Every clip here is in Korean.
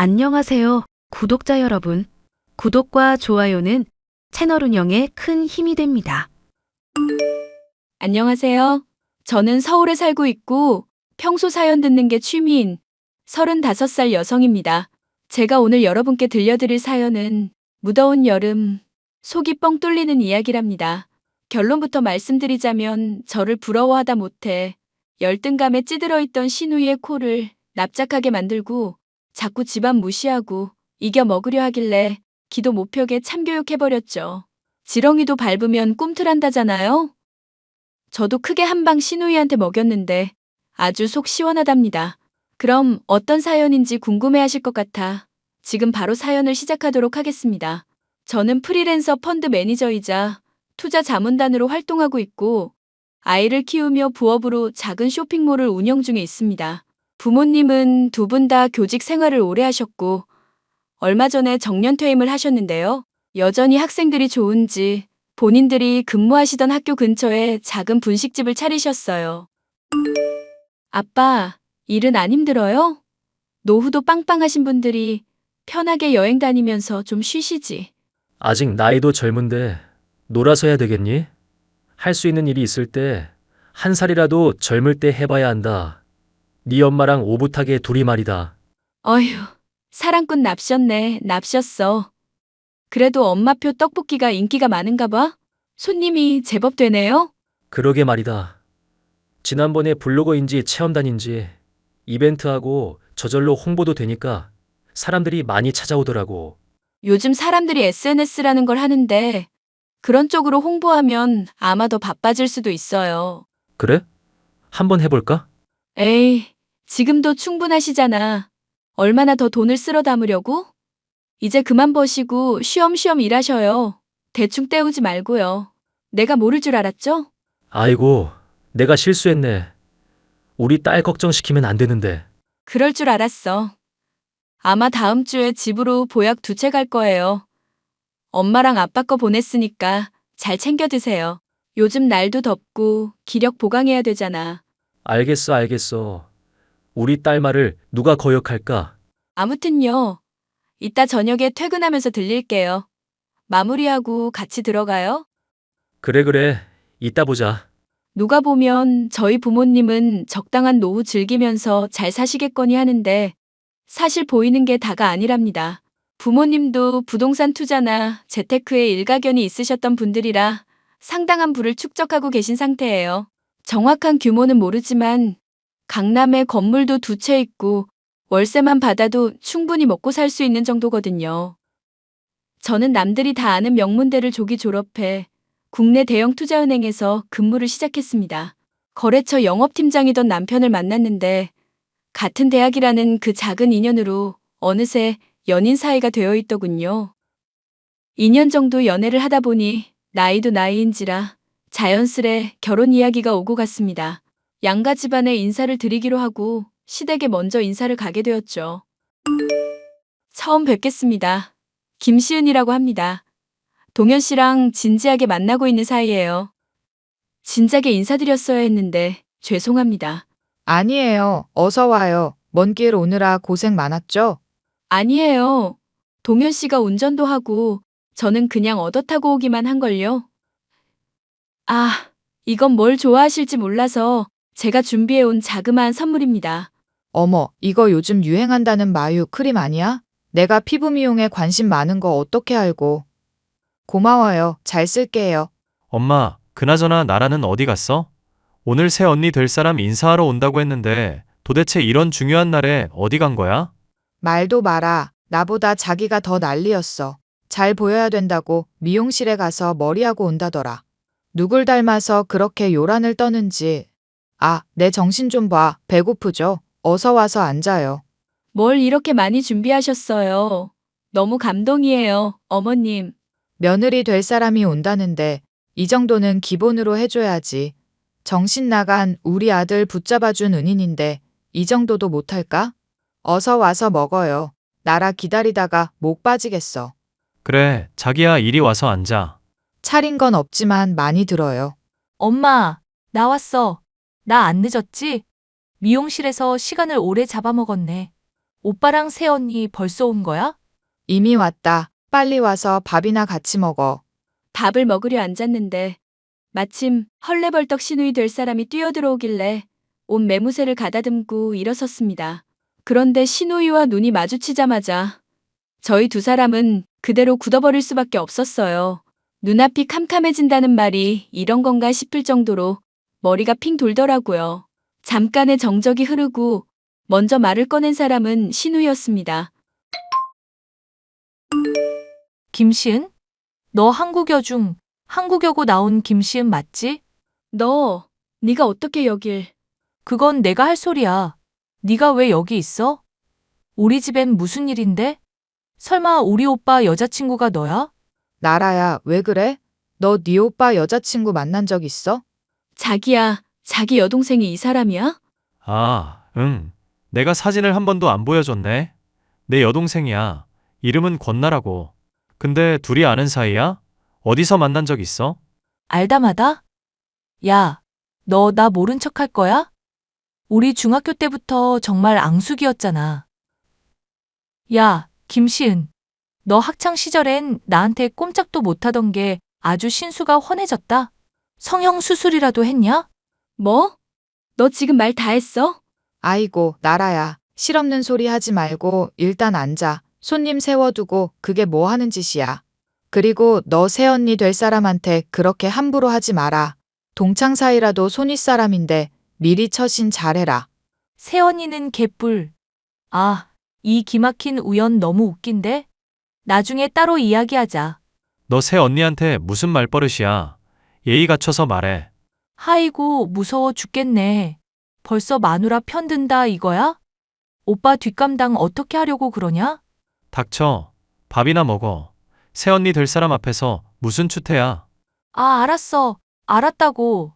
안녕하세요, 구독자 여러분. 구독과 좋아요는 채널 운영에 큰 힘이 됩니다. 안녕하세요. 저는 서울에 살고 있고 평소 사연 듣는 게 취미인 35살 여성입니다. 제가 오늘 여러분께 들려드릴 사연은 무더운 여름, 속이 뻥 뚫리는 이야기랍니다. 결론부터 말씀드리자면 저를 부러워하다 못해 열등감에 찌들어 있던 신우이의 코를 납작하게 만들고 자꾸 집안 무시하고 이겨 먹으려 하길래 기도 못표게 참교육해버렸죠. 지렁이도 밟으면 꿈틀한다잖아요. 저도 크게 한 방 신우이한테 먹였는데 아주 속 시원하답니다. 그럼 어떤 사연인지 궁금해하실 것 같아 지금 바로 사연을 시작하도록 하겠습니다. 저는 프리랜서 펀드 매니저이자 투자 자문단으로 활동하고 있고 아이를 키우며 부업으로 작은 쇼핑몰을 운영 중에 있습니다. 부모님은 두 분 다 교직 생활을 오래 하셨고 얼마 전에 정년퇴임을 하셨는데요. 여전히 학생들이 좋은지 본인들이 근무하시던 학교 근처에 작은 분식집을 차리셨어요. 아빠, 일은 안 힘들어요? 노후도 빵빵하신 분들이 편하게 여행 다니면서 좀 쉬시지. 아직 나이도 젊은데 놀아서 해야 되겠니? 할 수 있는 일이 있을 때 한 살이라도 젊을 때 해봐야 한다. 네 엄마랑 오붓하게 둘이 말이다. 어휴, 사랑꾼 납셨네, 납셨어. 그래도 엄마표 떡볶이가 인기가 많은가 봐? 손님이 제법 되네요? 그러게 말이다. 지난번에 블로거인지 체험단인지 이벤트하고 저절로 홍보도 되니까 사람들이 많이 찾아오더라고. 요즘 사람들이 SNS라는 걸 하는데 그런 쪽으로 홍보하면 아마 더 바빠질 수도 있어요. 그래? 한번 해볼까? 에이, 지금도 충분하시잖아. 얼마나 더 돈을 쓸어 담으려고? 이제 그만 버시고 쉬엄쉬엄 일하셔요. 대충 때우지 말고요. 내가 모를 줄 알았죠? 아이고, 내가 실수했네. 우리 딸 걱정시키면 안 되는데. 그럴 줄 알았어. 아마 다음 주에 집으로 보약 2채 갈 거예요. 엄마랑 아빠 거 보냈으니까 잘 챙겨 드세요. 요즘 날도 덥고 기력 보강해야 되잖아. 알겠어, 알겠어. 우리 딸 말을 누가 거역할까? 아무튼요. 이따 저녁에 퇴근하면서 들릴게요. 마무리하고 같이 들어가요. 그래, 그래. 이따 보자. 누가 보면 저희 부모님은 적당한 노후 즐기면서 잘 사시겠거니 하는데 사실 보이는 게 다가 아니랍니다. 부모님도 부동산 투자나 재테크에 일가견이 있으셨던 분들이라 상당한 부를 축적하고 계신 상태예요. 정확한 규모는 모르지만 강남에 건물도 2채 있고 월세만 받아도 충분히 먹고 살 수 있는 정도거든요. 저는 남들이 다 아는 명문대를 조기 졸업해 국내 대형 투자은행에서 근무를 시작했습니다. 거래처 영업팀장이던 남편을 만났는데 같은 대학이라는 그 작은 인연으로 어느새 연인 사이가 되어 있더군요. 2년 정도 연애를 하다 보니 나이도 나이인지라 자연스레 결혼 이야기가 오고 갔습니다. 양가 집안에 인사를 드리기로 하고 시댁에 먼저 인사를 가게 되었죠. 처음 뵙겠습니다. 김시은이라고 합니다. 동현 씨랑 진지하게 만나고 있는 사이예요. 진작에 인사드렸어야 했는데 죄송합니다. 아니에요. 어서 와요. 먼 길 오느라 고생 많았죠? 아니에요. 동현 씨가 운전도 하고 저는 그냥 얻어 타고 오기만 한걸요. 아, 이건 뭘 좋아하실지 몰라서 제가 준비해온 자그마한 선물입니다. 어머, 이거 요즘 유행한다는 마유 크림 아니야? 내가 피부 미용에 관심 많은 거 어떻게 알고. 고마워요. 잘 쓸게요. 엄마, 그나저나 나라는 어디 갔어? 오늘 새 언니 될 사람 인사하러 온다고 했는데 도대체 이런 중요한 날에 어디 간 거야? 말도 마라. 나보다 자기가 더 난리였어. 잘 보여야 된다고 미용실에 가서 머리하고 온다더라. 누굴 닮아서 그렇게 요란을 떠는지. 아, 내 정신 좀 봐. 배고프죠? 어서 와서 앉아요. 뭘 이렇게 많이 준비하셨어요? 너무 감동이에요, 어머님. 며느리 될 사람이 온다는데 이 정도는 기본으로 해줘야지. 정신 나간 우리 아들 붙잡아준 은인인데 이 정도도 못할까? 어서 와서 먹어요. 나라 기다리다가 목 빠지겠어. 그래, 자기야 이리 와서 앉아. 차린 건 없지만 많이 들어요. 엄마, 나왔어. 나 안 늦었지? 미용실에서 시간을 오래 잡아먹었네. 오빠랑 새언니 벌써 온 거야? 이미 왔다. 빨리 와서 밥이나 같이 먹어. 밥을 먹으려 앉았는데 마침 헐레벌떡 시누이 될 사람이 뛰어들어오길래 온 매무새를 가다듬고 일어섰습니다. 그런데 시누이와 눈이 마주치자마자 저희 두 사람은 그대로 굳어버릴 수밖에 없었어요. 눈앞이 캄캄해진다는 말이 이런 건가 싶을 정도로 머리가 핑 돌더라고요. 잠깐의 정적이 흐르고 먼저 말을 꺼낸 사람은 시누이였습니다. 김시은? 너 한국여중, 한국여고 나온 김시은 맞지? 네가 어떻게 여길? 그건 내가 할 소리야. 네가 왜 여기 있어? 우리 집엔 무슨 일인데? 설마 우리 오빠 여자친구가 너야? 나라야, 왜 그래? 너 네 오빠 여자친구 만난 적 있어? 자기야, 자기 여동생이 이 사람이야? 아, 응. 내가 사진을 한 번도 안 보여줬네. 내 여동생이야. 이름은 권나라고. 근데 둘이 아는 사이야? 어디서 만난 적 있어? 알다마다? 야, 너 나 모른 척 할 거야? 우리 중학교 때부터 정말 앙숙이었잖아. 야, 김시은. 너 학창 시절엔 나한테 꼼짝도 못하던 게 아주 신수가 훤해졌다. 성형 수술이라도 했냐? 뭐? 너 지금 말 다 했어? 아이고, 나라야. 실없는 소리 하지 말고 일단 앉아. 손님 세워두고 그게 뭐 하는 짓이야. 그리고 너 새언니 될 사람한테 그렇게 함부로 하지 마라. 동창 사이라도 손윗 사람인데 미리 처신 잘해라. 새언니는 개뿔. 아, 이 기막힌 우연 너무 웃긴데? 나중에 따로 이야기하자. 너 새 언니한테 무슨 말버릇이야? 예의 갖춰서 말해. 아이고, 무서워 죽겠네. 벌써 마누라 편든다 이거야? 오빠 뒷감당 어떻게 하려고 그러냐? 닥쳐. 밥이나 먹어. 새 언니 될 사람 앞에서 무슨 추태야? 아, 알았어. 알았다고.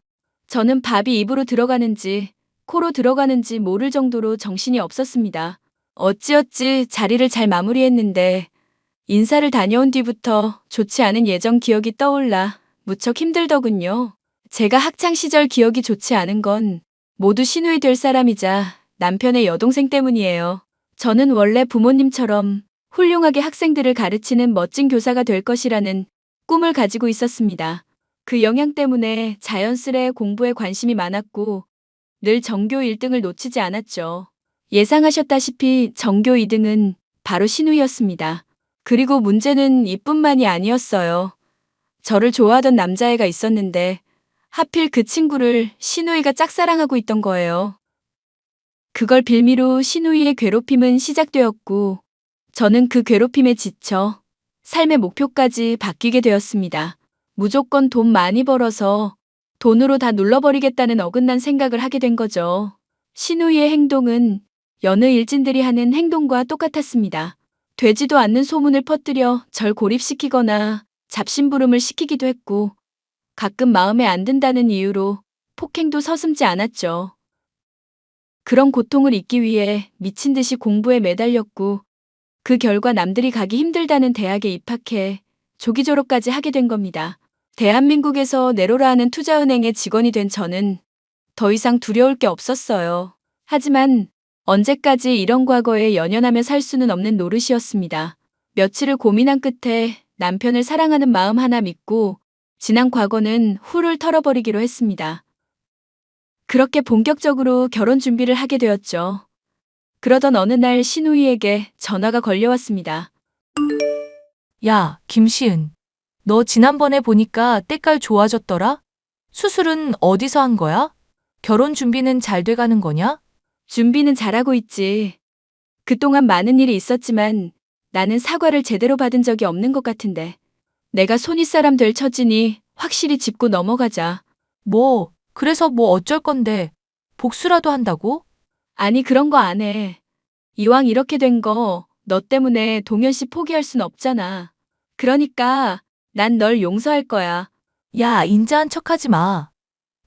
저는 밥이 입으로 들어가는지 코로 들어가는지 모를 정도로 정신이 없었습니다. 어찌어찌 자리를 잘 마무리했는데 인사를 다녀온 뒤부터 좋지 않은 예전 기억이 떠올라 무척 힘들더군요. 제가 학창 시절 기억이 좋지 않은 건 모두 시누이 될 사람이자 남편의 여동생 때문이에요. 저는 원래 부모님처럼 훌륭하게 학생들을 가르치는 멋진 교사가 될 것이라는 꿈을 가지고 있었습니다. 그 영향 때문에 자연스레 공부에 관심이 많았고 늘 전교 1등을 놓치지 않았죠. 예상하셨다시피 전교 2등은 바로 시누이였습니다. 그리고 문제는 이뿐만이 아니었어요. 저를 좋아하던 남자애가 있었는데 하필 그 친구를 시누이가 짝사랑하고 있던 거예요. 그걸 빌미로 시누이의 괴롭힘은 시작되었고 저는 그 괴롭힘에 지쳐 삶의 목표까지 바뀌게 되었습니다. 무조건 돈 많이 벌어서 돈으로 다 눌러버리겠다는 어긋난 생각을 하게 된 거죠. 시누이의 행동은 여느 일진들이 하는 행동과 똑같았습니다. 되지도 않는 소문을 퍼뜨려 절 고립시키거나 잡심부름을 시키기도 했고 가끔 마음에 안 든다는 이유로 폭행도 서슴지 않았죠. 그런 고통을 잊기 위해 미친 듯이 공부에 매달렸고 그 결과 남들이 가기 힘들다는 대학에 입학해 조기 졸업까지 하게 된 겁니다. 대한민국에서 네로라 하는 투자은행의 직원이 된 저는 더 이상 두려울 게 없었어요. 하지만 언제까지 이런 과거에 연연하며 살 수는 없는 노릇이었습니다. 며칠을 고민한 끝에 남편을 사랑하는 마음 하나 믿고 지난 과거는 훌훌 털어버리기로 했습니다. 그렇게 본격적으로 결혼 준비를 하게 되었죠. 그러던 어느 날 시누이에게 전화가 걸려왔습니다. 야, 김시은. 너 지난번에 보니까 때깔 좋아졌더라? 수술은 어디서 한 거야? 결혼 준비는 잘 돼가는 거냐? 준비는 잘하고 있지. 그동안 많은 일이 있었지만 나는 사과를 제대로 받은 적이 없는 것 같은데. 내가 손윗사람 될 처지니 확실히 짚고 넘어가자. 그래서 뭐 어쩔 건데. 복수라도 한다고? 아니 그런 거 안 해. 이왕 이렇게 된 거 너 때문에 동현 씨 포기할 순 없잖아. 그러니까 난 널 용서할 거야. 야, 인자한 척하지 마.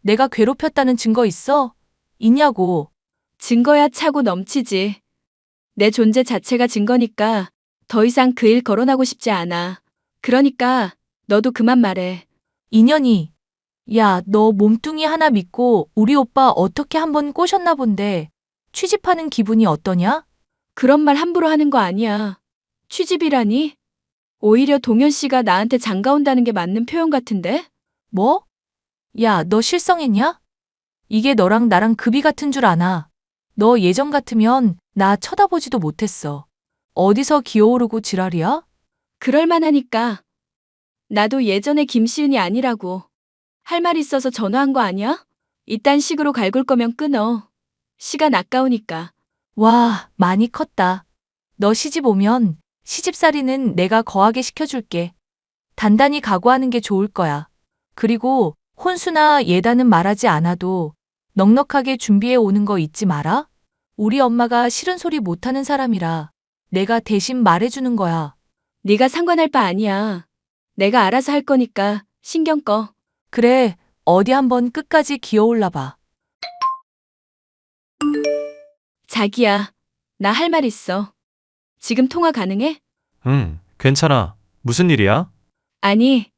내가 괴롭혔다는 증거 있어? 있냐고. 증거야 차고 넘치지. 내 존재 자체가 증거니까 더 이상 그 일 거론하고 싶지 않아. 그러니까 너도 그만 말해. 인연이. 야, 너 몸뚱이 하나 믿고 우리 오빠 어떻게 한번 꼬셨나 본데 취집하는 기분이 어떠냐? 그런 말 함부로 하는 거 아니야. 취집이라니? 오히려 동현 씨가 나한테 장가 온다는 게 맞는 표현 같은데? 뭐? 야, 너 실성했냐? 이게 너랑 나랑 급이 같은 줄 아나? 너 예전 같으면 나 쳐다보지도 못했어. 어디서 기어오르고 지랄이야? 그럴만하니까. 나도 예전에 김시은이 아니라고. 할 말 있어서 전화한 거 아니야? 이딴 식으로 갈굴 거면 끊어. 시간 아까우니까. 와, 많이 컸다. 너 시집 오면 시집살이는 내가 거하게 시켜줄게. 단단히 각오하는 게 좋을 거야. 그리고 혼수나 예단은 말하지 않아도 넉넉하게 준비해 오는 거 잊지 마라. 우리 엄마가 싫은 소리 못하는 사람이라 내가 대신 말해주는 거야. 네가 상관할 바 아니야. 내가 알아서 할 거니까 신경 꺼. 그래, 어디 한번 끝까지 기어올라 봐. 자기야, 나 할 말 있어. 지금 통화 가능해? 응, 괜찮아. 무슨 일이야? 아니,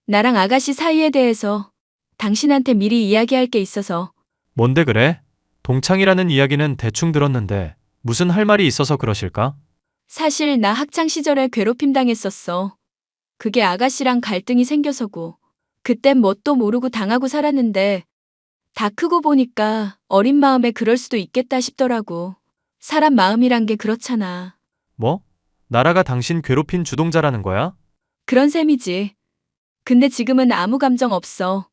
나랑 아가씨 사이에 대해서 당신한테 미리 이야기할 게 있어서. 뭔데 그래? 동창이라는 이야기는 대충 들었는데 무슨 할 말이 있어서 그러실까? 사실 나 학창 시절에 괴롭힘 당했었어. 그게 아가씨랑 갈등이 생겨서고. 그땐 뭣도 모르고 당하고 살았는데 다 크고 보니까 어린 마음에 그럴 수도 있겠다 싶더라고. 사람 마음이란 게 그렇잖아. 뭐? 나라가 당신 괴롭힌 주동자라는 거야? 그런 셈이지. 근데 지금은 아무 감정 없어.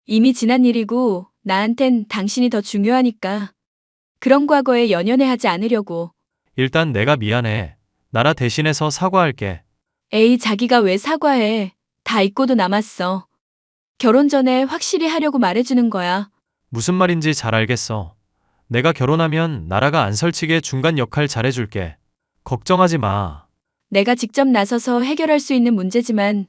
이미 지난 일이고 나한텐 당신이 더 중요하니까. 그런 과거에 연연해 하지 않으려고. 일단 내가 미안해. 나라 대신해서 사과할게. 에이, 자기가 왜 사과해. 다 잊고도 남았어. 결혼 전에 확실히 하려고 말해주는 거야. 무슨 말인지 잘 알겠어. 내가 결혼하면 나라가 안 설치게 중간 역할 잘해줄게. 걱정하지 마. 내가 직접 나서서 해결할 수 있는 문제지만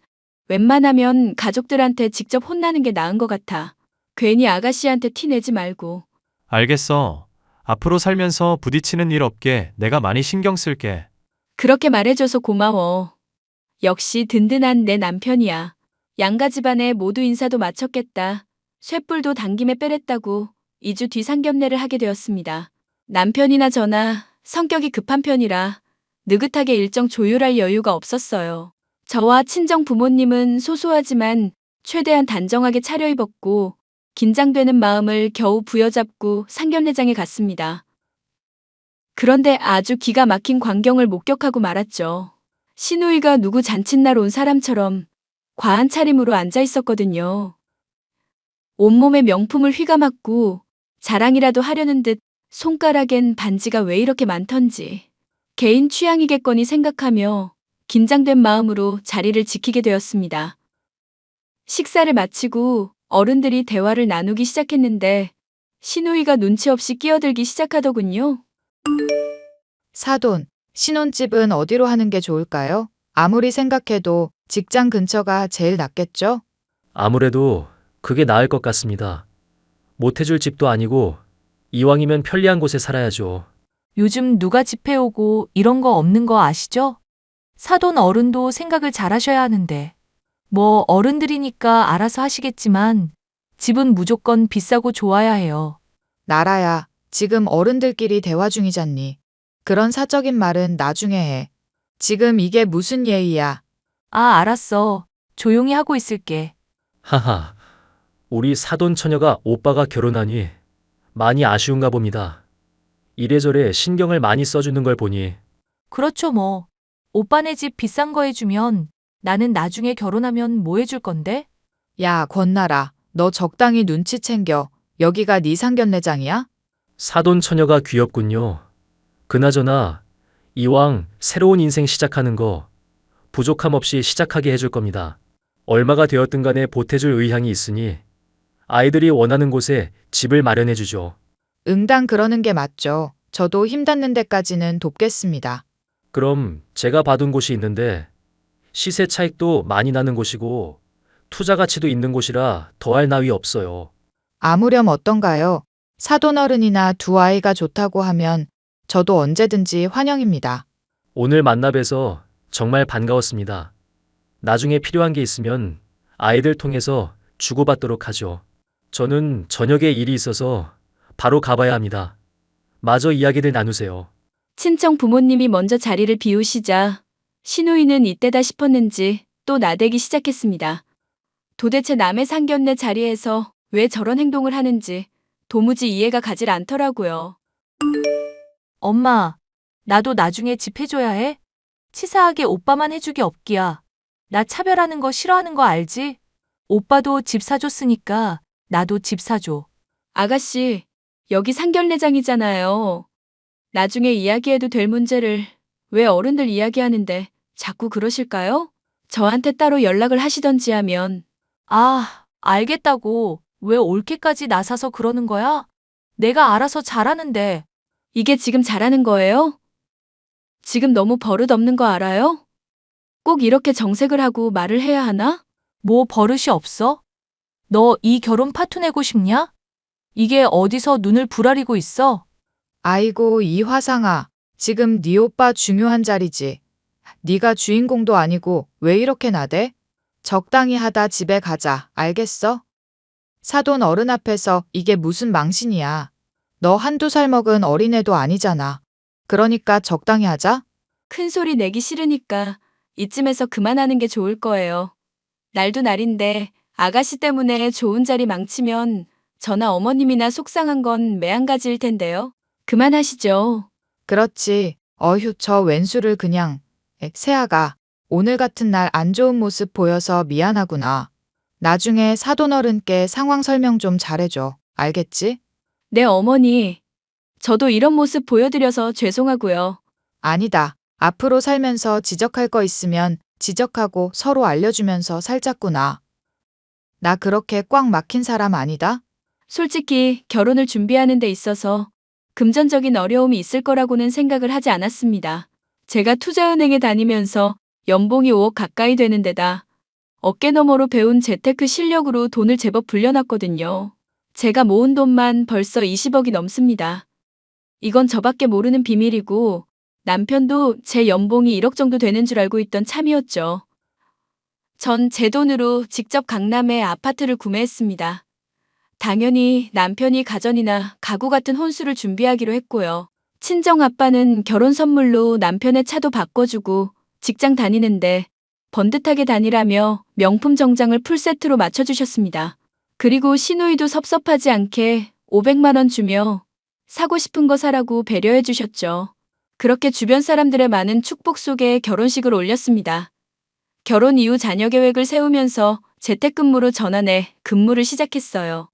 웬만하면 가족들한테 직접 혼나는 게 나은 것 같아. 괜히 아가씨한테 티 내지 말고. 알겠어. 앞으로 살면서 부딪히는 일 없게 내가 많이 신경 쓸게. 그렇게 말해줘서 고마워. 역시 든든한 내 남편이야. 양가 집안에 모두 인사도 마쳤겠다. 쇳불도 당김에 빼랬다고 2주 뒤 상견례를 하게 되었습니다. 남편이나 저나 성격이 급한 편이라 느긋하게 일정 조율할 여유가 없었어요. 저와 친정 부모님은 소소하지만 최대한 단정하게 차려입었고 긴장되는 마음을 겨우 부여잡고 상견례장에 갔습니다. 그런데 아주 기가 막힌 광경을 목격하고 말았죠. 시누이가 누구 잔칫날 온 사람처럼 과한 차림으로 앉아 있었거든요. 온몸에 명품을 휘감았고 자랑이라도 하려는 듯 손가락엔 반지가 왜 이렇게 많던지 개인 취향이겠거니 생각하며 긴장된 마음으로 자리를 지키게 되었습니다. 식사를 마치고 어른들이 대화를 나누기 시작했는데 시누이가 눈치 없이 끼어들기 시작하더군요. 사돈, 신혼집은 어디로 하는 게 좋을까요? 아무리 생각해도 직장 근처가 제일 낫겠죠? 아무래도 그게 나을 것 같습니다. 못 해줄 집도 아니고 이왕이면 편리한 곳에 살아야죠. 요즘 누가 집해 오고 이런 거 없는 거 아시죠? 사돈 어른도 생각을 잘 하셔야 하는데. 뭐 어른들이니까 알아서 하시겠지만 집은 무조건 비싸고 좋아야 해요. 나라야, 지금 어른들끼리 대화 중이잖니. 그런 사적인 말은 나중에 해. 지금 이게 무슨 예의야? 아, 알았어. 조용히 하고 있을게. 하하, 우리 사돈 처녀가 오빠가 결혼하니 많이 아쉬운가 봅니다. 이래저래 신경을 많이 써주는 걸 보니 그렇죠 뭐. 오빠네 집 비싼 거 해주면 나는 나중에 결혼하면 뭐 해줄 건데? 야, 권나라, 너 적당히 눈치 챙겨. 여기가 네 상견례장이야? 사돈 처녀가 귀엽군요. 그나저나 이왕 새로운 인생 시작하는 거 부족함 없이 시작하게 해줄 겁니다. 얼마가 되었든 간에 보태줄 의향이 있으니 아이들이 원하는 곳에 집을 마련해 주죠. 응당 그러는 게 맞죠. 저도 힘 닿는 데까지는 돕겠습니다. 그럼 제가 봐둔 곳이 있는데 시세 차익도 많이 나는 곳이고 투자 가치도 있는 곳이라 더할 나위 없어요. 아무렴 어떤가요? 사돈 어른이나 두 아이가 좋다고 하면 저도 언제든지 환영입니다. 오늘 만나 뵈서 정말 반가웠습니다. 나중에 필요한 게 있으면 아이들 통해서 주고받도록 하죠. 저는 저녁에 일이 있어서 바로 가봐야 합니다. 마저 이야기들 나누세요. 친정 부모님이 먼저 자리를 비우시자 신우이는 이때다 싶었는지 또 나대기 시작했습니다. 도대체 남의 상견례 자리에서 왜 저런 행동을 하는지 도무지 이해가 가질 않더라고요. 엄마, 나도 나중에 집 해줘야 해? 치사하게 오빠만 해주기 없기야. 나 차별하는 거 싫어하는 거 알지? 오빠도 집 사줬으니까 나도 집 사줘. 아가씨, 여기 상견례장이잖아요. 나중에 이야기해도 될 문제를 왜 어른들 이야기하는데 자꾸 그러실까요? 저한테 따로 연락을 하시던지 하면. 아, 알겠다고. 왜 올케까지 나서서 그러는 거야? 내가 알아서 잘하는데. 이게 지금 잘하는 거예요? 지금 너무 버릇없는 거 알아요? 꼭 이렇게 정색을 하고 말을 해야 하나? 뭐 버릇이 없어? 너 이 결혼 파토 내고 싶냐? 이게 어디서 눈을 부라리고 있어? 아이고, 이 화상아. 지금 네 오빠 중요한 자리지. 네가 주인공도 아니고 왜 이렇게 나대? 적당히 하다 집에 가자. 알겠어? 사돈 어른 앞에서 이게 무슨 망신이야. 너 한두 살 먹은 어린애도 아니잖아. 그러니까 적당히 하자. 큰 소리 내기 싫으니까 이쯤에서 그만하는 게 좋을 거예요. 날도 날인데 아가씨 때문에 좋은 자리 망치면 저나 어머님이나 속상한 건 매한가지일 텐데요. 그만하시죠. 그렇지. 어휴, 저 왼수를 그냥. 세아가, 오늘 같은 날 안 좋은 모습 보여서 미안하구나. 나중에 사돈 어른께 상황 설명 좀 잘해줘. 알겠지? 네, 어머니. 저도 이런 모습 보여드려서 죄송하고요. 아니다. 앞으로 살면서 지적할 거 있으면 지적하고 서로 알려주면서 살자꾸나. 나 그렇게 꽉 막힌 사람 아니다? 솔직히 결혼을 준비하는 데 있어서 금전적인 어려움이 있을 거라고는 생각을 하지 않았습니다. 제가 투자은행에 다니면서 연봉이 5억 가까이 되는 데다 어깨너머로 배운 재테크 실력으로 돈을 제법 불려놨거든요. 제가 모은 돈만 벌써 20억이 넘습니다. 이건 저밖에 모르는 비밀이고 남편도 제 연봉이 1억 정도 되는 줄 알고 있던 참이었죠. 전 제 돈으로 직접 강남에 아파트를 구매했습니다. 당연히 남편이 가전이나 가구 같은 혼수를 준비하기로 했고요. 친정 아빠는 결혼 선물로 남편의 차도 바꿔주고 직장 다니는데 번듯하게 다니라며 명품 정장을 풀세트로 맞춰주셨습니다. 그리고 시누이도 섭섭하지 않게 500만 원 주며 사고 싶은 거 사라고 배려해 주셨죠. 그렇게 주변 사람들의 많은 축복 속에 결혼식을 올렸습니다. 결혼 이후 자녀 계획을 세우면서 재택근무로 전환해 근무를 시작했어요.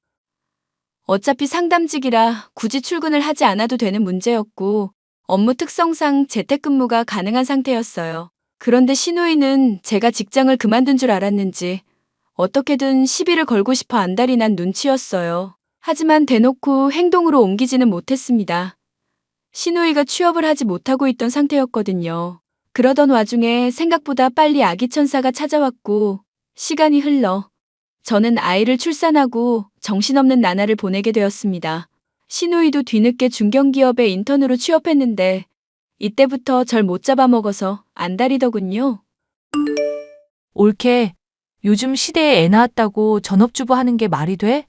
어차피 상담직이라 굳이 출근을 하지 않아도 되는 문제였고 업무 특성상 재택근무가 가능한 상태였어요. 그런데 시누이는 제가 직장을 그만둔 줄 알았는지 어떻게든 시비를 걸고 싶어 안달이 난 눈치였어요. 하지만 대놓고 행동으로 옮기지는 못했습니다. 시누이가 취업을 하지 못하고 있던 상태였거든요. 그러던 와중에 생각보다 빨리 아기 천사가 찾아왔고 시간이 흘러 저는 아이를 출산하고 정신없는 나날을 보내게 되었습니다. 시누이도 뒤늦게 중견기업에 인턴으로 취업했는데 이때부터 절 못 잡아먹어서 안달이더군요. 올케, 요즘 시대에 애 낳았다고 전업주부 하는 게 말이 돼?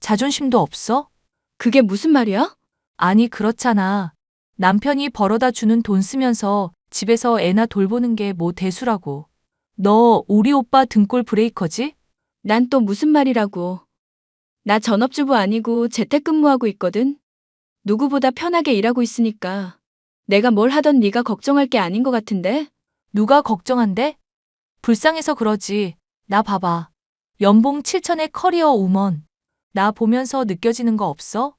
자존심도 없어? 그게 무슨 말이야? 아니, 그렇잖아. 남편이 벌어다 주는 돈 쓰면서 집에서 애나 돌보는 게 뭐 대수라고. 너 우리 오빠 등골 브레이커지? 난 또 무슨 말이라고. 나 전업주부 아니고 재택근무하고 있거든. 누구보다 편하게 일하고 있으니까. 내가 뭘 하던 네가 걱정할 게 아닌 것 같은데? 누가 걱정한대? 불쌍해서 그러지. 나 봐봐. 연봉 7천의 커리어 우먼. 나 보면서 느껴지는 거 없어?